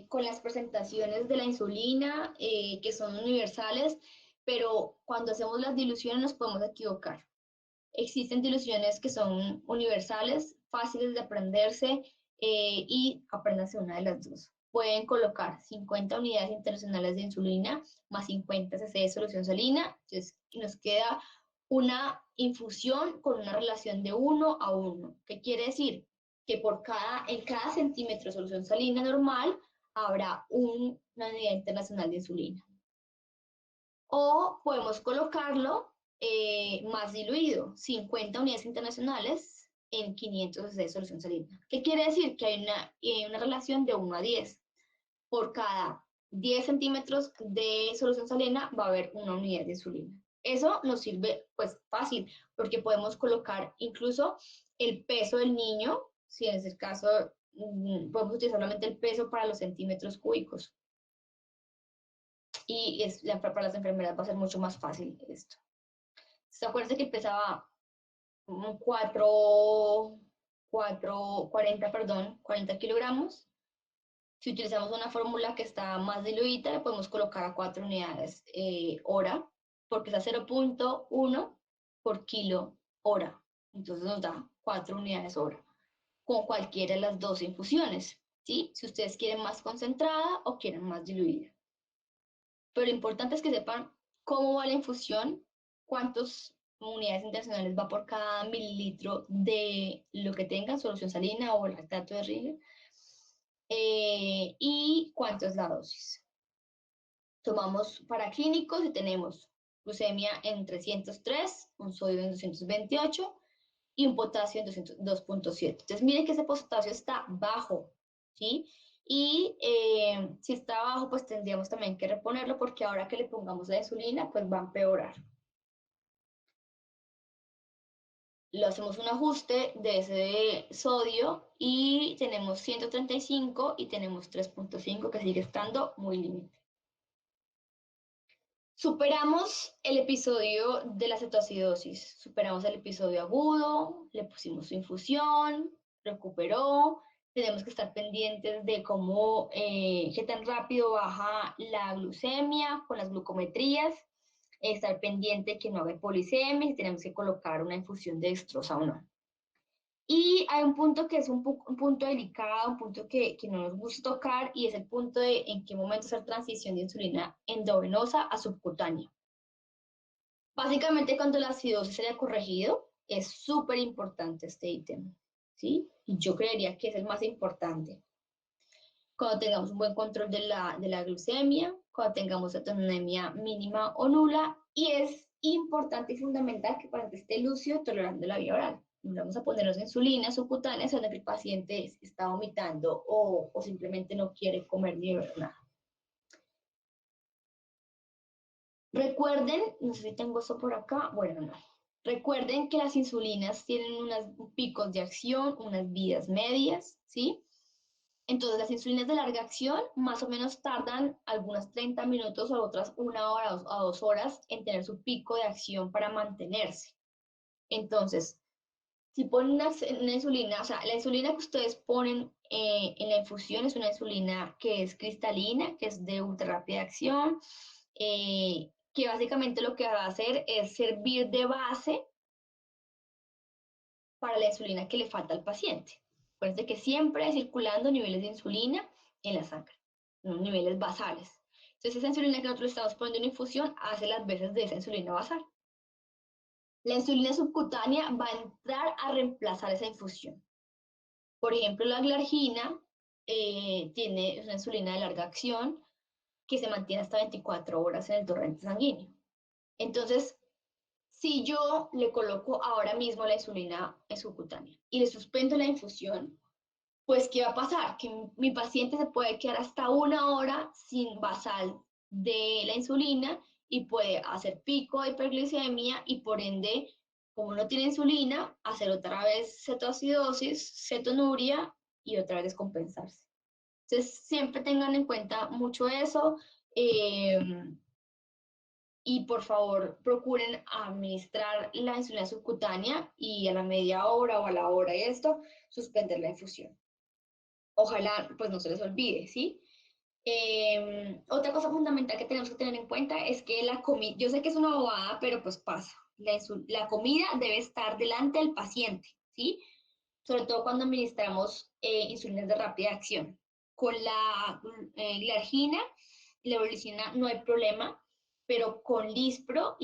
con las presentaciones de la insulina que son universales, pero cuando hacemos las diluciones nos podemos equivocar. Existen diluciones que son universales, fáciles de aprenderse y apréndanse una de las dos. Pueden colocar 50 unidades internacionales de insulina más 50 cc de solución salina. Entonces nos queda una infusión con una relación de 1 a 1. ¿Qué quiere decir? Que en cada centímetro de solución salina normal habrá una unidad internacional de insulina. O podemos colocarlo más diluido, 50 unidades internacionales en 500 cc de solución salina. ¿Qué quiere decir? Que hay una relación de 1 a 10. Por cada 10 centímetros de solución salina va a haber una unidad de insulina. Eso nos sirve pues fácil porque podemos colocar incluso el peso del niño, si en ese caso podemos utilizar solamente el peso para los centímetros cúbicos. Y para las enfermeras va a ser mucho más fácil esto. ¿Se acuerdan que pesaba 40 kilogramos? Si utilizamos una fórmula que está más diluida, le podemos colocar a 4 unidades hora, porque es a 0,1 por kilo hora. Entonces nos da 4 unidades hora, con cualquiera de las dos infusiones, ¿sí? Si ustedes quieren más concentrada o quieren más diluida. Pero lo importante es que sepan cómo va la infusión, cuántas unidades internacionales va por cada mililitro de lo que tengan, solución salina o lactato de Ringer, y cuánto es la dosis. Tomamos para clínicos y tenemos glucemia en 303, un sodio en 228 y un potasio en 2.7. Entonces miren que ese potasio está bajo, ¿sí? Y si está bajo, pues tendríamos también que reponerlo porque ahora que le pongamos la insulina, pues va a empeorar. le hacemos un ajuste de ese sodio y tenemos 135 y tenemos 3.5 que sigue estando muy límite. Superamos el episodio de la cetoacidosis, superamos el episodio agudo, le pusimos su infusión, recuperó, tenemos que estar pendientes de cómo, qué tan rápido baja la glucemia con las glucometrías, estar pendiente que no haga polisemia, si tenemos que colocar una infusión de dextrosa o no. Y hay un punto que es un punto delicado, un punto que no nos gusta tocar, y es el punto de en qué momento hacer transición de insulina endovenosa a subcutánea. Básicamente, cuando la acidosis se haya corregido, es súper importante este ítem, ¿sí? Y yo creería que es el más importante. Cuando tengamos un buen control de la glucemia, cuando tengamos cetonemia mínima o nula, y es importante y fundamental que el paciente esté lúcido tolerando la vía oral. No vamos a ponernos insulina subcutánea donde el paciente está vomitando o simplemente no quiere comer ni beber nada. Recuerden, no sé si tengo eso por acá, bueno, no. Recuerden que las insulinas tienen unos picos de acción, unas vidas medias, ¿sí? Entonces, las insulinas de larga acción más o menos tardan algunas 30 minutos o otras 1 hora a 2 horas en tener su pico de acción para mantenerse. Entonces, si ponen una insulina, o sea, la insulina que ustedes ponen en la infusión es una insulina que es cristalina, que es de ultra rápida acción, que básicamente lo que va a hacer es servir de base para la insulina que le falta al paciente. Acuérdense que siempre hay circulando niveles de insulina en la sangre, unos niveles basales. Entonces, esa insulina que nosotros estamos poniendo en infusión hace las veces de esa insulina basal. La insulina subcutánea va a entrar a reemplazar esa infusión. Por ejemplo, la glargina tiene una insulina de larga acción que se mantiene hasta 24 horas en el torrente sanguíneo. Entonces, si yo le coloco ahora mismo la insulina subcutánea y le suspendo la infusión, pues ¿qué va a pasar? Que mi paciente se puede quedar hasta 1 hora sin basal de la insulina y puede hacer pico de hiperglicemia y por ende, como no tiene insulina, hacer otra vez cetoacidosis, cetonuria y otra vez descompensarse. Entonces, siempre tengan en cuenta mucho eso. Y por favor procuren administrar la insulina subcutánea y a la media hora o a la hora y esto, suspender la infusión. Ojalá pues no se les olvide, ¿sí? Otra cosa fundamental que tenemos que tener en cuenta es que la comida, yo sé que es una bobada, pero pues pasa, la comida debe estar delante del paciente, ¿sí? Sobre todo cuando administramos insulinas de rápida acción. Con la glargina y la eurolicina no hay problema, pero con Lispro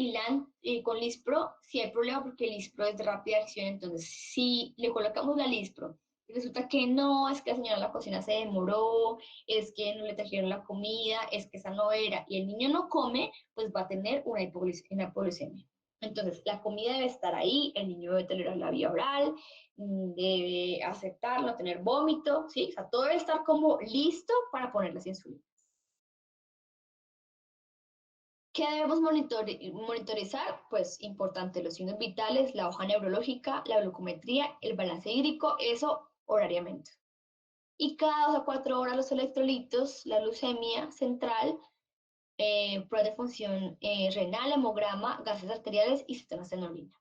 con Lispro sí hay problema porque Lispro es de rápida acción, entonces si le colocamos la Lispro y resulta que no, es que la señora de la cocina se demoró, es que no le trajeron la comida, es que esa no era, y el niño no come, pues va a tener una hipoglucemia. Entonces, la comida debe estar ahí, el niño debe tolerar la vía oral, debe aceptar, no tener vómito, ¿sí? O sea, todo debe estar como listo para poner las insulinas. ¿Qué debemos monitorizar? Pues importante, los signos vitales, la hoja neurológica, la glucometría, el balance hídrico, eso horariamente. Y cada 2 a 4 horas los electrolitos, la glucemia central, prueba de función renal, hemograma, gases arteriales y cetonas en orina.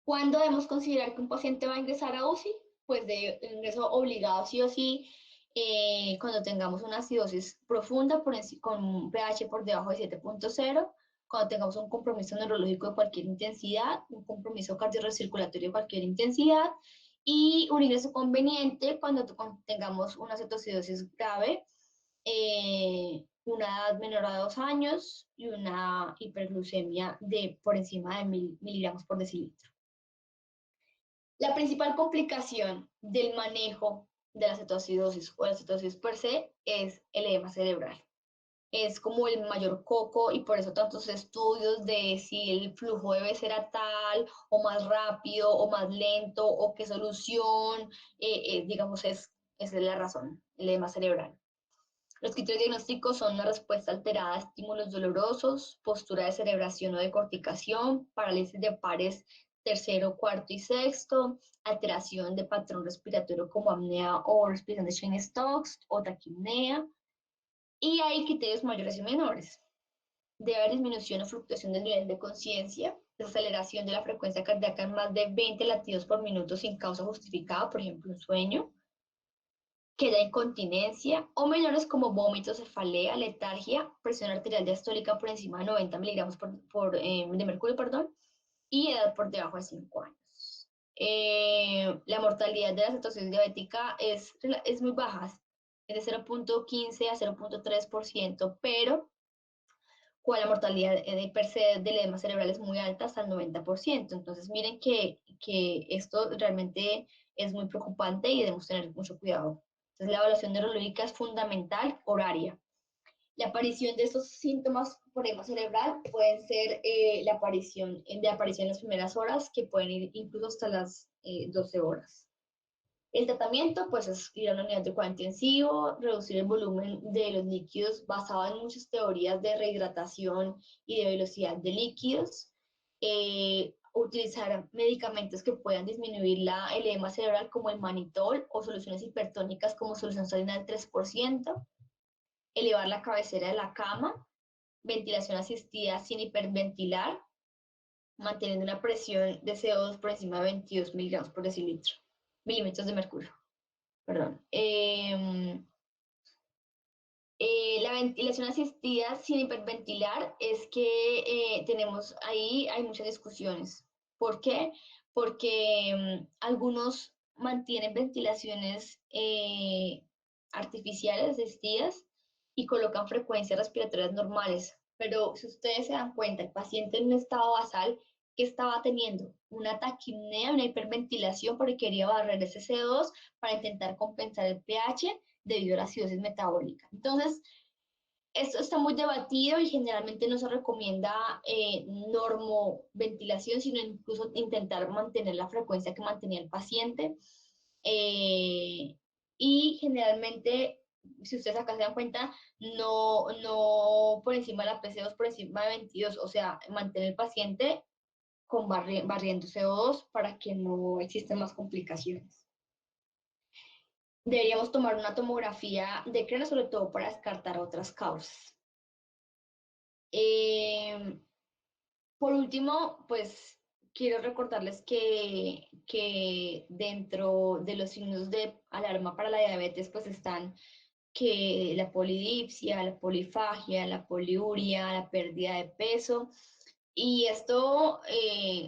¿Cuándo debemos considerar que un paciente va a ingresar a UCI? Pues de ingreso obligado sí o sí, cuando tengamos una acidosis profunda con un pH por debajo de 7.0, cuando tengamos un compromiso neurológico de cualquier intensidad, un compromiso cardiorrecirculatorio de cualquier intensidad y un ingreso conveniente cuando tengamos una cetoacidosis grave, una edad menor a 2 años y una hiperglucemia de por encima de 1000 miligramos por decilitro. La principal complicación del manejo de la cetoacidosis o la cetoacidosis per se es el edema cerebral. Es como el mayor coco y por eso tantos estudios de si el flujo debe ser a tal o más rápido o más lento o qué solución, digamos, esa es la razón, el edema cerebral. Los criterios diagnósticos son una respuesta alterada a estímulos dolorosos, postura de cerebración o de corticación, parálisis de pares tercero, cuarto y sexto, alteración de patrón respiratorio como apnea o respiración de Cheyne-Stokes o taquipnea. Y hay criterios mayores y menores. Debe haber disminución o fluctuación del nivel de conciencia, desaceleración de la frecuencia cardíaca en más de 20 latidos por minuto sin causa justificada, por ejemplo, un sueño, que haya incontinencia, o menores como vómitos, cefalea, letargia, presión arterial diastólica por encima de 90 miligramos de mercurio, perdón, y edad por debajo de 5 años. La mortalidad de la cetosis diabética es muy baja, es de 0.15 a 0.3%, pero cual la mortalidad de per se del edema cerebral es muy alta, hasta el 90%. Entonces, miren que esto realmente es muy preocupante y debemos tener mucho cuidado. Entonces, la evaluación neurológica es fundamental, horaria. La aparición de estos síntomas por edema cerebral pueden ser la aparición en las primeras horas, que pueden ir incluso hasta las 12 horas. El tratamiento, pues, es ir a una unidad de cuidado intensivo, reducir el volumen de los líquidos basado en muchas teorías de rehidratación y de velocidad de líquidos, utilizar medicamentos que puedan disminuir el edema cerebral como el manitol o soluciones hipertónicas como solución salina del 3%, elevar la cabecera de la cama, ventilación asistida sin hiperventilar, manteniendo una presión de CO2 por encima de 22 miligramos por decilitro, milímetros de mercurio. Perdón. La ventilación asistida sin hiperventilar es que tenemos ahí, hay muchas discusiones. ¿Por qué? Porque algunos mantienen ventilaciones artificiales asistidas y colocan frecuencias respiratorias normales. Pero si ustedes se dan cuenta, el paciente en un estado basal, ¿qué estaba teniendo? Una taquipnea, una hiperventilación porque quería barrer ese CO2 para intentar compensar el pH debido a la acidosis metabólica. Entonces, esto está muy debatido y generalmente no se recomienda normoventilación, sino incluso intentar mantener la frecuencia que mantenía el paciente. Eh, y generalmente, si ustedes acá se dan cuenta, no por encima de la PC2, por encima de 22, o sea, mantener el paciente con barriendo CO2 para que no existen más complicaciones. Deberíamos tomar una tomografía de cráneo, sobre todo para descartar otras causas. Por último, pues quiero recordarles que dentro de los signos de alarma para la diabetes, pues están que la polidipsia, la polifagia, la poliuria, la pérdida de peso. Y esto,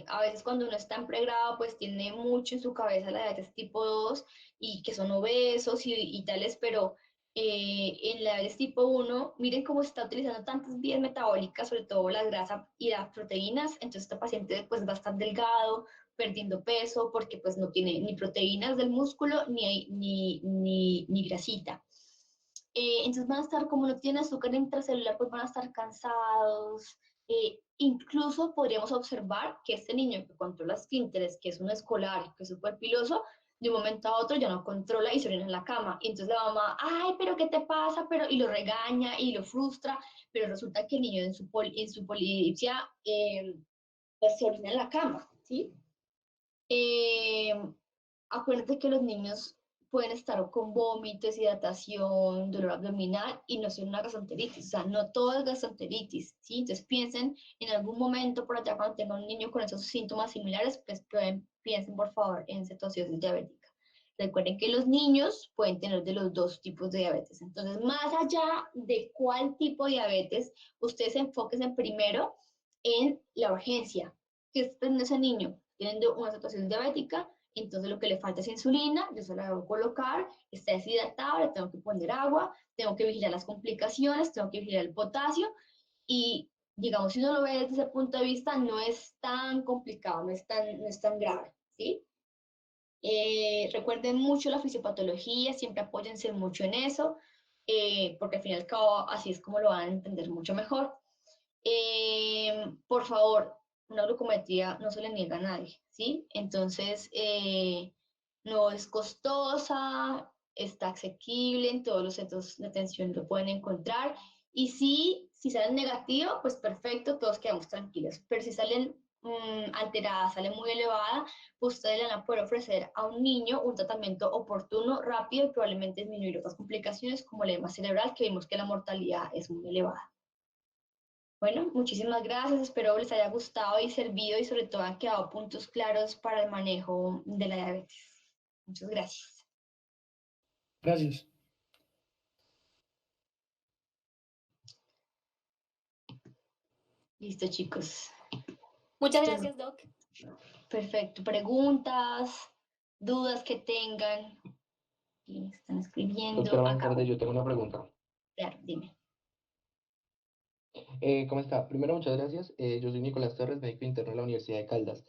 a veces cuando uno está en pregrado, pues tiene mucho en su cabeza la diabetes tipo 2 y que son obesos y tales, pero en la diabetes tipo 1, miren cómo se está utilizando tantas vías metabólicas, sobre todo las grasas y las proteínas, entonces este paciente pues va a estar delgado, perdiendo peso, porque pues no tiene ni proteínas del músculo ni grasita. Entonces van a estar, como no tienen azúcar intracelular, pues van a estar cansados. Incluso podríamos observar que este niño que controla esfínteres, que es un escolar, que es súper piloso, de un momento a otro ya no controla y se orina en la cama. Y entonces la mamá, ay, pero ¿qué te pasa? Y lo regaña y lo frustra, pero resulta que el niño en su polidipsia pues se orina en la cama, ¿sí? Eh, Acuérdate que los niños pueden estar con vómitos, hidratación, dolor abdominal y no ser una gastroenteritis. O sea, no todo es gastroenteritis, ¿sí? Entonces piensen en algún momento por allá cuando tengan un niño con esos síntomas similares, pues piensen por favor en cetosis diabética. Recuerden que los niños pueden tener de los dos tipos de diabetes. Entonces, más allá de cuál tipo de diabetes, ustedes enfóquense primero en la urgencia. ¿Qué está teniendo ese niño? Teniendo una situación diabética, entonces lo que le falta es insulina, yo se la debo colocar, está deshidratado, le tengo que poner agua, tengo que vigilar las complicaciones, tengo que vigilar el potasio y digamos, si uno lo ve desde ese punto de vista, no es tan complicado, no es tan grave, ¿sí? Recuerden mucho la fisiopatología, siempre apóyense mucho en eso, porque al fin y al cabo así es como lo van a entender mucho mejor. Por favor, una glucometría no se le niega a nadie, ¿sí? Entonces, no es costosa, está asequible, en todos los centros de atención lo pueden encontrar. Y si salen negativos, pues perfecto, todos quedamos tranquilos. Pero si salen alteradas, salen muy elevadas, ustedes le van a poder ofrecer a un niño un tratamiento oportuno, rápido y probablemente disminuir otras complicaciones como el edema cerebral, que vimos que la mortalidad es muy elevada. Bueno, muchísimas gracias, espero les haya gustado y servido y sobre todo han quedado puntos claros para el manejo de la diabetes. Muchas gracias. Gracias. Listo, chicos. Muchas gracias, Doc. Perfecto. Preguntas, dudas que tengan. Y me están escribiendo. Doctora, buenas Acá. tardes. Yo tengo una pregunta. Claro, dime. ¿Cómo está? Primero, muchas gracias. Yo soy Nicolás Torres, médico interno de la Universidad de Caldas.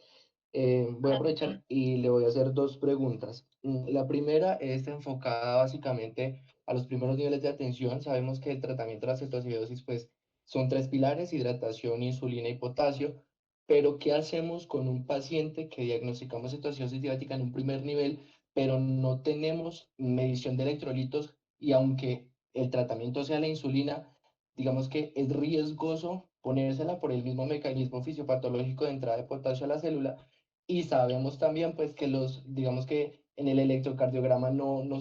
Voy a Hola, aprovechar y le voy a hacer dos preguntas. La primera es enfocada básicamente a los primeros niveles de atención. Sabemos que el tratamiento de la cetoacidosis, pues, son tres pilares: hidratación, insulina y potasio. Pero, ¿qué hacemos con un paciente que diagnosticamos cetoacidosis diabética en un primer nivel, pero no tenemos medición de electrolitos y aunque el tratamiento sea la insulina, digamos que es riesgoso ponérsela por el mismo mecanismo fisiopatológico de entrada de potasio a la célula? Y sabemos también, pues, que digamos que en el electrocardiograma no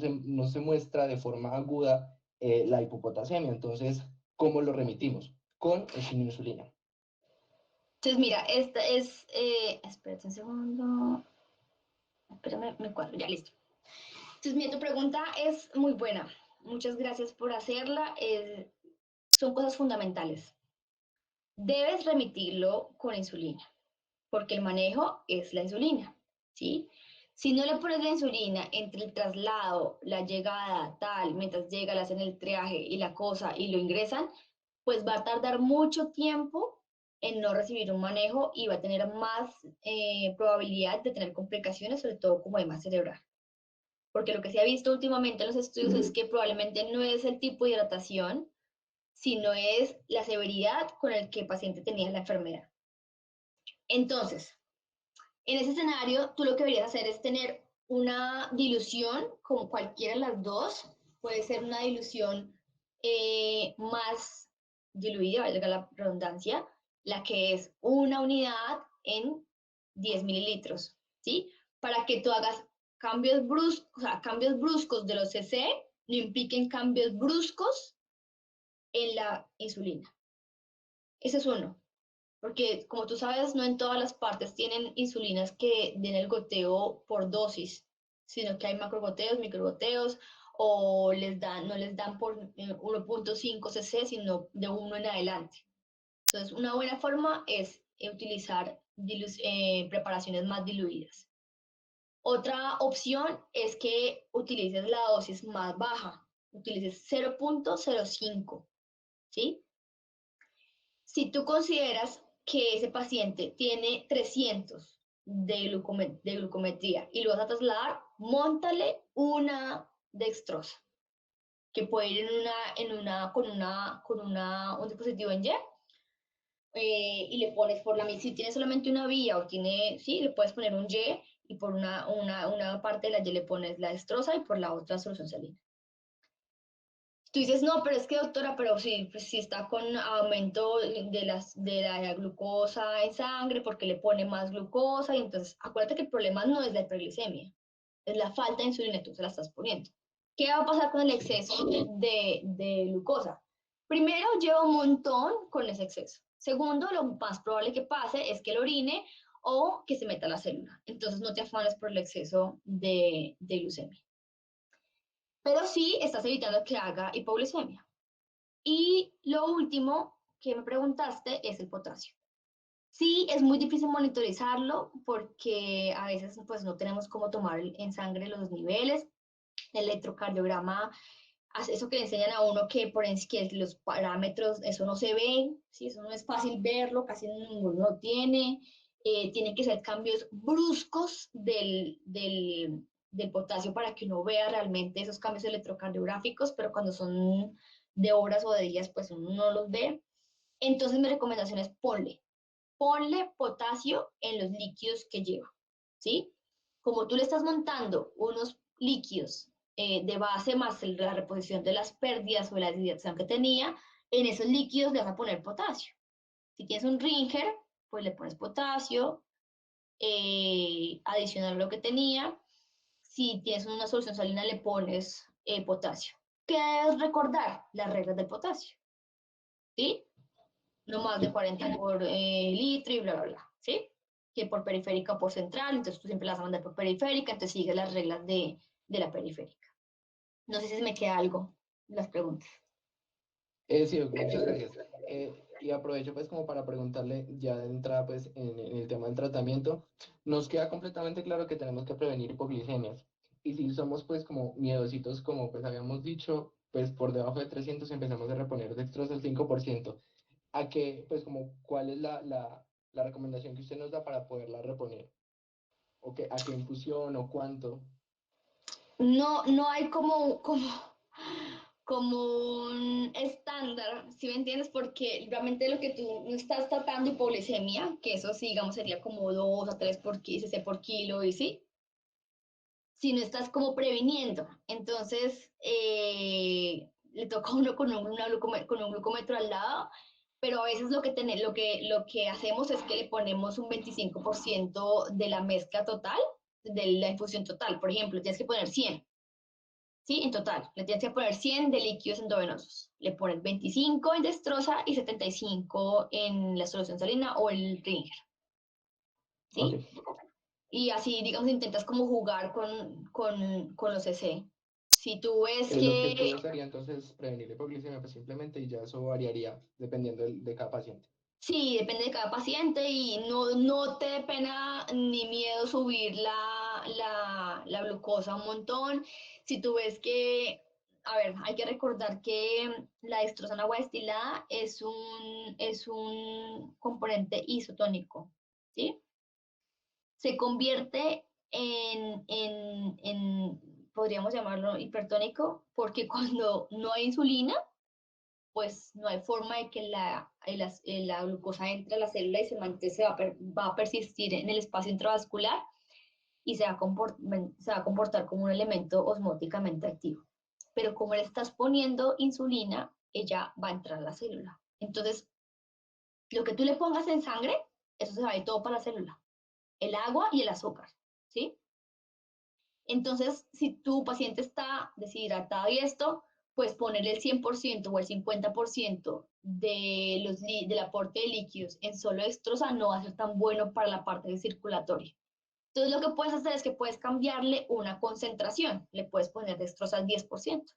se muestra de forma aguda la hipopotasemia. Entonces, ¿cómo lo remitimos? ¿Con o sin insulina? Entonces, mira, esta es. Espérate un segundo. Espérame, me cuadro, ya listo. Entonces, mira, tu pregunta es muy buena. Muchas gracias por hacerla. Son cosas fundamentales. Debes remitirlo con insulina, porque el manejo es la insulina, ¿sí? Si no le pones la insulina entre el traslado, la llegada, tal, mientras llega, le hacen el triaje y la cosa y lo ingresan, pues va a tardar mucho tiempo en no recibir un manejo y va a tener más probabilidad de tener complicaciones, sobre todo como edema cerebral. Porque lo que se ha visto últimamente en los estudios es que probablemente no es el tipo de hidratación, sino es la severidad con el que el paciente tenía la enfermedad. Entonces, en ese escenario, tú lo que deberías hacer es tener una dilución con cualquiera de las dos. Puede ser una dilución más diluida, valga la redundancia, la que es una unidad en 10 mililitros, ¿sí? Para que tú hagas cambios bruscos, o sea, cambios bruscos de los CC no impliquen cambios bruscos en la insulina. Ese es uno. Porque como tú sabes, no en todas las partes tienen insulinas que den el goteo por dosis, sino que hay macrogoteos, microgoteos, o no les dan por 1.5 cc, sino de uno en adelante. Entonces, una buena forma es utilizar preparaciones más diluidas. Otra opción es que utilices la dosis más baja, utilices 0.05, ¿sí? Si tú consideras que ese paciente tiene 300 de glucometría y lo vas a trasladar, móntale una dextrosa, que puede ir con un dispositivo en Y, y le pones por si tiene solamente una vía o sí, le puedes poner un Y y por una parte de la Y le pones la dextrosa y por la otra solución salina. Tú dices, no, pero es que doctora, pero sí, pues sí está con aumento de la glucosa en sangre porque le pone más glucosa y entonces acuérdate que el problema no es la hiperglicemia, es la falta de insulina y tú se la estás poniendo. ¿Qué va a pasar con el exceso de glucosa? Primero, lleva un montón con ese exceso. Segundo, lo más probable que pase es que lo orine o que se meta a la célula. Entonces no te afanes por el exceso de glucemia. Pero sí estás evitando que haga hipoglucemia. Y lo último que me preguntaste es el potasio. Sí, es muy difícil monitorizarlo porque a veces pues no tenemos cómo tomar en sangre los niveles. El electrocardiograma, eso que le enseñan a uno que los parámetros, eso no se ve, ¿sí? Eso no es fácil verlo, casi ninguno lo tiene. Tienen que ser cambios bruscos del potasio para que uno vea realmente esos cambios electrocardiográficos, pero cuando son de horas o de días, pues uno no los ve. Entonces mi recomendación es ponle potasio en los líquidos que lleva, ¿sí? Como tú le estás montando unos líquidos de base más la reposición de las pérdidas o la deshidratación que tenía, en esos líquidos le vas a poner potasio. Si tienes un ringer, pues le pones potasio, adicional a lo que tenía. Si tienes una solución salina, le pones potasio. ¿Qué debes recordar? Las reglas del potasio, ¿sí? No más de 40 por litro y bla, bla, bla, ¿sí? Que por periférica o por central, entonces tú siempre las vas a mandar por periférica, entonces sigues las reglas de la periférica. No sé si se me queda algo, las preguntas. Sí, muchas gracias. Y aprovecho pues como para preguntarle ya de entrada pues en el tema del tratamiento. Nos queda completamente claro que tenemos que prevenir hipoglicemias. Y si somos pues como miedositos, como pues habíamos dicho, pues por debajo de 300 empezamos a reponer dextrosa al 5%. ¿A qué, pues como, cuál es la recomendación que usted nos da para poderla reponer? ¿O qué, a qué infusión o cuánto? No hay como un estándar, ¿sí me entiendes? Porque realmente lo que tú no estás tratando hipoglucemia, que eso sí, digamos, sería como 2 a 3 por cc por kilo, y sí, si no estás como previniendo. Entonces, le toca a uno con un glucómetro al lado, pero a veces lo que hacemos es que le ponemos un 25% de la mezcla total, de la infusión total. Por ejemplo, tienes que poner 100. ¿Sí? En total, le tienes que poner 100 de líquidos endovenosos. Le pones 25 en destroza y 75 en la solución salina o el ringer. Ok. ¿Sí? Y así, digamos, intentas como jugar con los EC. Si tú ves El que objetivo sería entonces prevenir la hipoglicemia pues simplemente y ya eso variaría dependiendo de cada paciente. sí, depende de cada paciente y no te dé pena ni miedo subir la glucosa un montón. Si tú ves que, a ver, hay que recordar que la dextrosa en agua destilada es un componente isotónico, ¿sí? Se convierte podríamos llamarlo hipertónico, porque cuando no hay insulina, pues no hay forma de que la glucosa entre a la célula y va a persistir en el espacio intravascular y se va a comportar como un elemento osmóticamente activo. Pero como le estás poniendo insulina, ella va a entrar a la célula. Entonces, lo que tú le pongas en sangre, eso se va a ir todo para la célula. El agua y el azúcar, ¿sí? Entonces, si tu paciente está deshidratado y esto, pues poner el 100% o el 50% del aporte de líquidos en solo destroza no va a ser tan bueno para la parte circulatoria. Entonces, lo que puedes hacer es que puedes cambiarle una concentración. Le puedes poner destroza al 10%.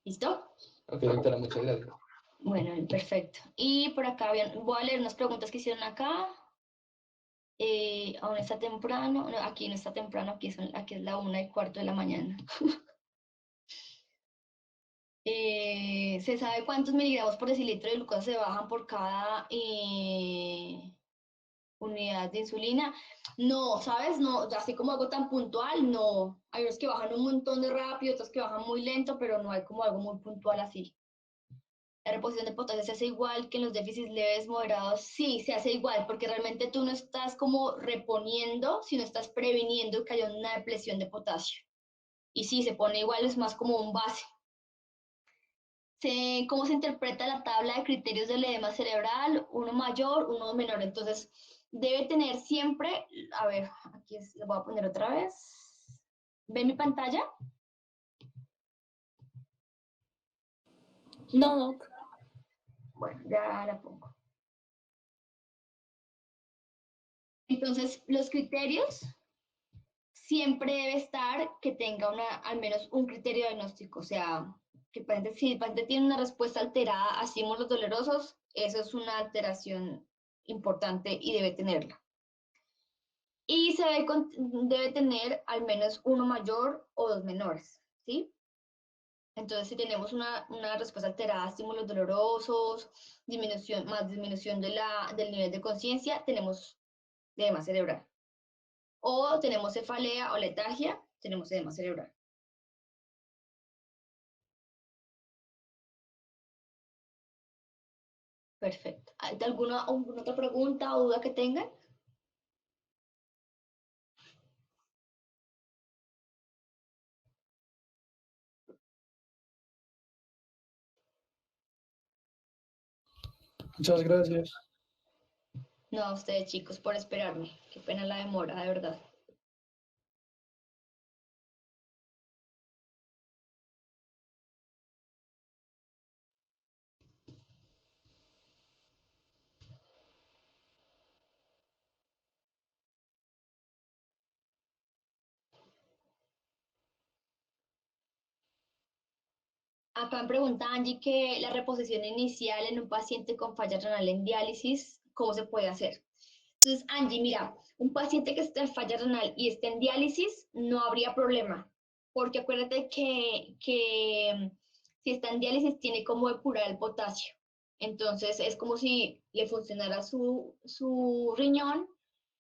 ¿Listo? Ok, doctora, muchas gracias. Bueno, perfecto. Y por acá voy a leer unas preguntas que hicieron acá. Aún está temprano. No, aquí no está temprano, aquí es la 1:15 de la mañana. ¿Se sabe cuántos miligramos por decilitro de glucosa se bajan por cada unidad de insulina? No, ¿sabes? No, así como algo tan puntual, no. Hay unos que bajan un montón de rápido, otros que bajan muy lento, pero no hay como algo muy puntual así. La reposición de potasio se hace igual que en los déficits leves moderados. Sí, se hace igual, porque realmente tú no estás como reponiendo, sino estás previniendo que haya una depresión de potasio. Y sí, se pone igual, es más como un base. ¿Cómo se interpreta la tabla de criterios del edema cerebral? Uno mayor, uno menor. Entonces, debe tener siempre, a ver, aquí lo voy a poner otra vez. ¿Ven mi pantalla? No, Doc. Bueno, ya la pongo. Entonces, los criterios siempre debe estar que tenga al menos un criterio diagnóstico, o sea, que si el paciente tiene una respuesta alterada a estímulos dolorosos, eso es una alteración importante y debe tenerla. Y debe tener al menos uno mayor o dos menores, ¿sí? Entonces, si tenemos una respuesta alterada a estímulos dolorosos, disminución del nivel de conciencia, tenemos edema cerebral. O tenemos cefalea o letargia, tenemos edema cerebral. Perfecto. ¿Hay alguna otra pregunta o duda que tengan? Muchas gracias. No, a ustedes chicos por esperarme. Qué pena la demora, de verdad. Acá me pregunta Angie que la reposición inicial en un paciente con falla renal en diálisis, ¿cómo se puede hacer? Entonces, Angie, mira, un paciente que esté en falla renal y esté en diálisis, no habría problema, porque acuérdate que si está en diálisis tiene como depurar el potasio. Entonces, es como si le funcionara su riñón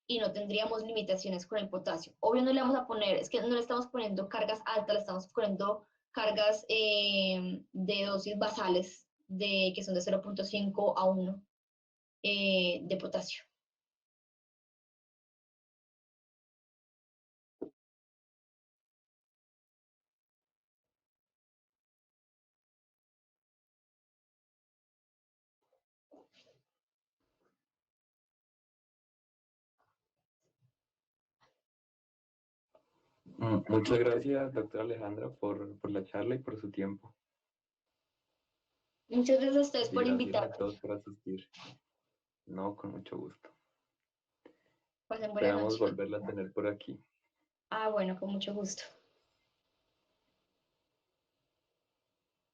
y no tendríamos limitaciones con el potasio. Obvio no le vamos a poner, es que no le estamos poniendo cargas altas, le estamos poniendo cargas de dosis basales que son de 0,5 a 1 de potasio. Muchas gracias, doctora Alejandra, por la charla y por su tiempo. Muchas gracias a ustedes Y por gracias a invitarme. todos por asistir. No, con mucho gusto. Pasen buena Esperamos noche. volverla a tener por aquí. Ah, bueno, con mucho gusto.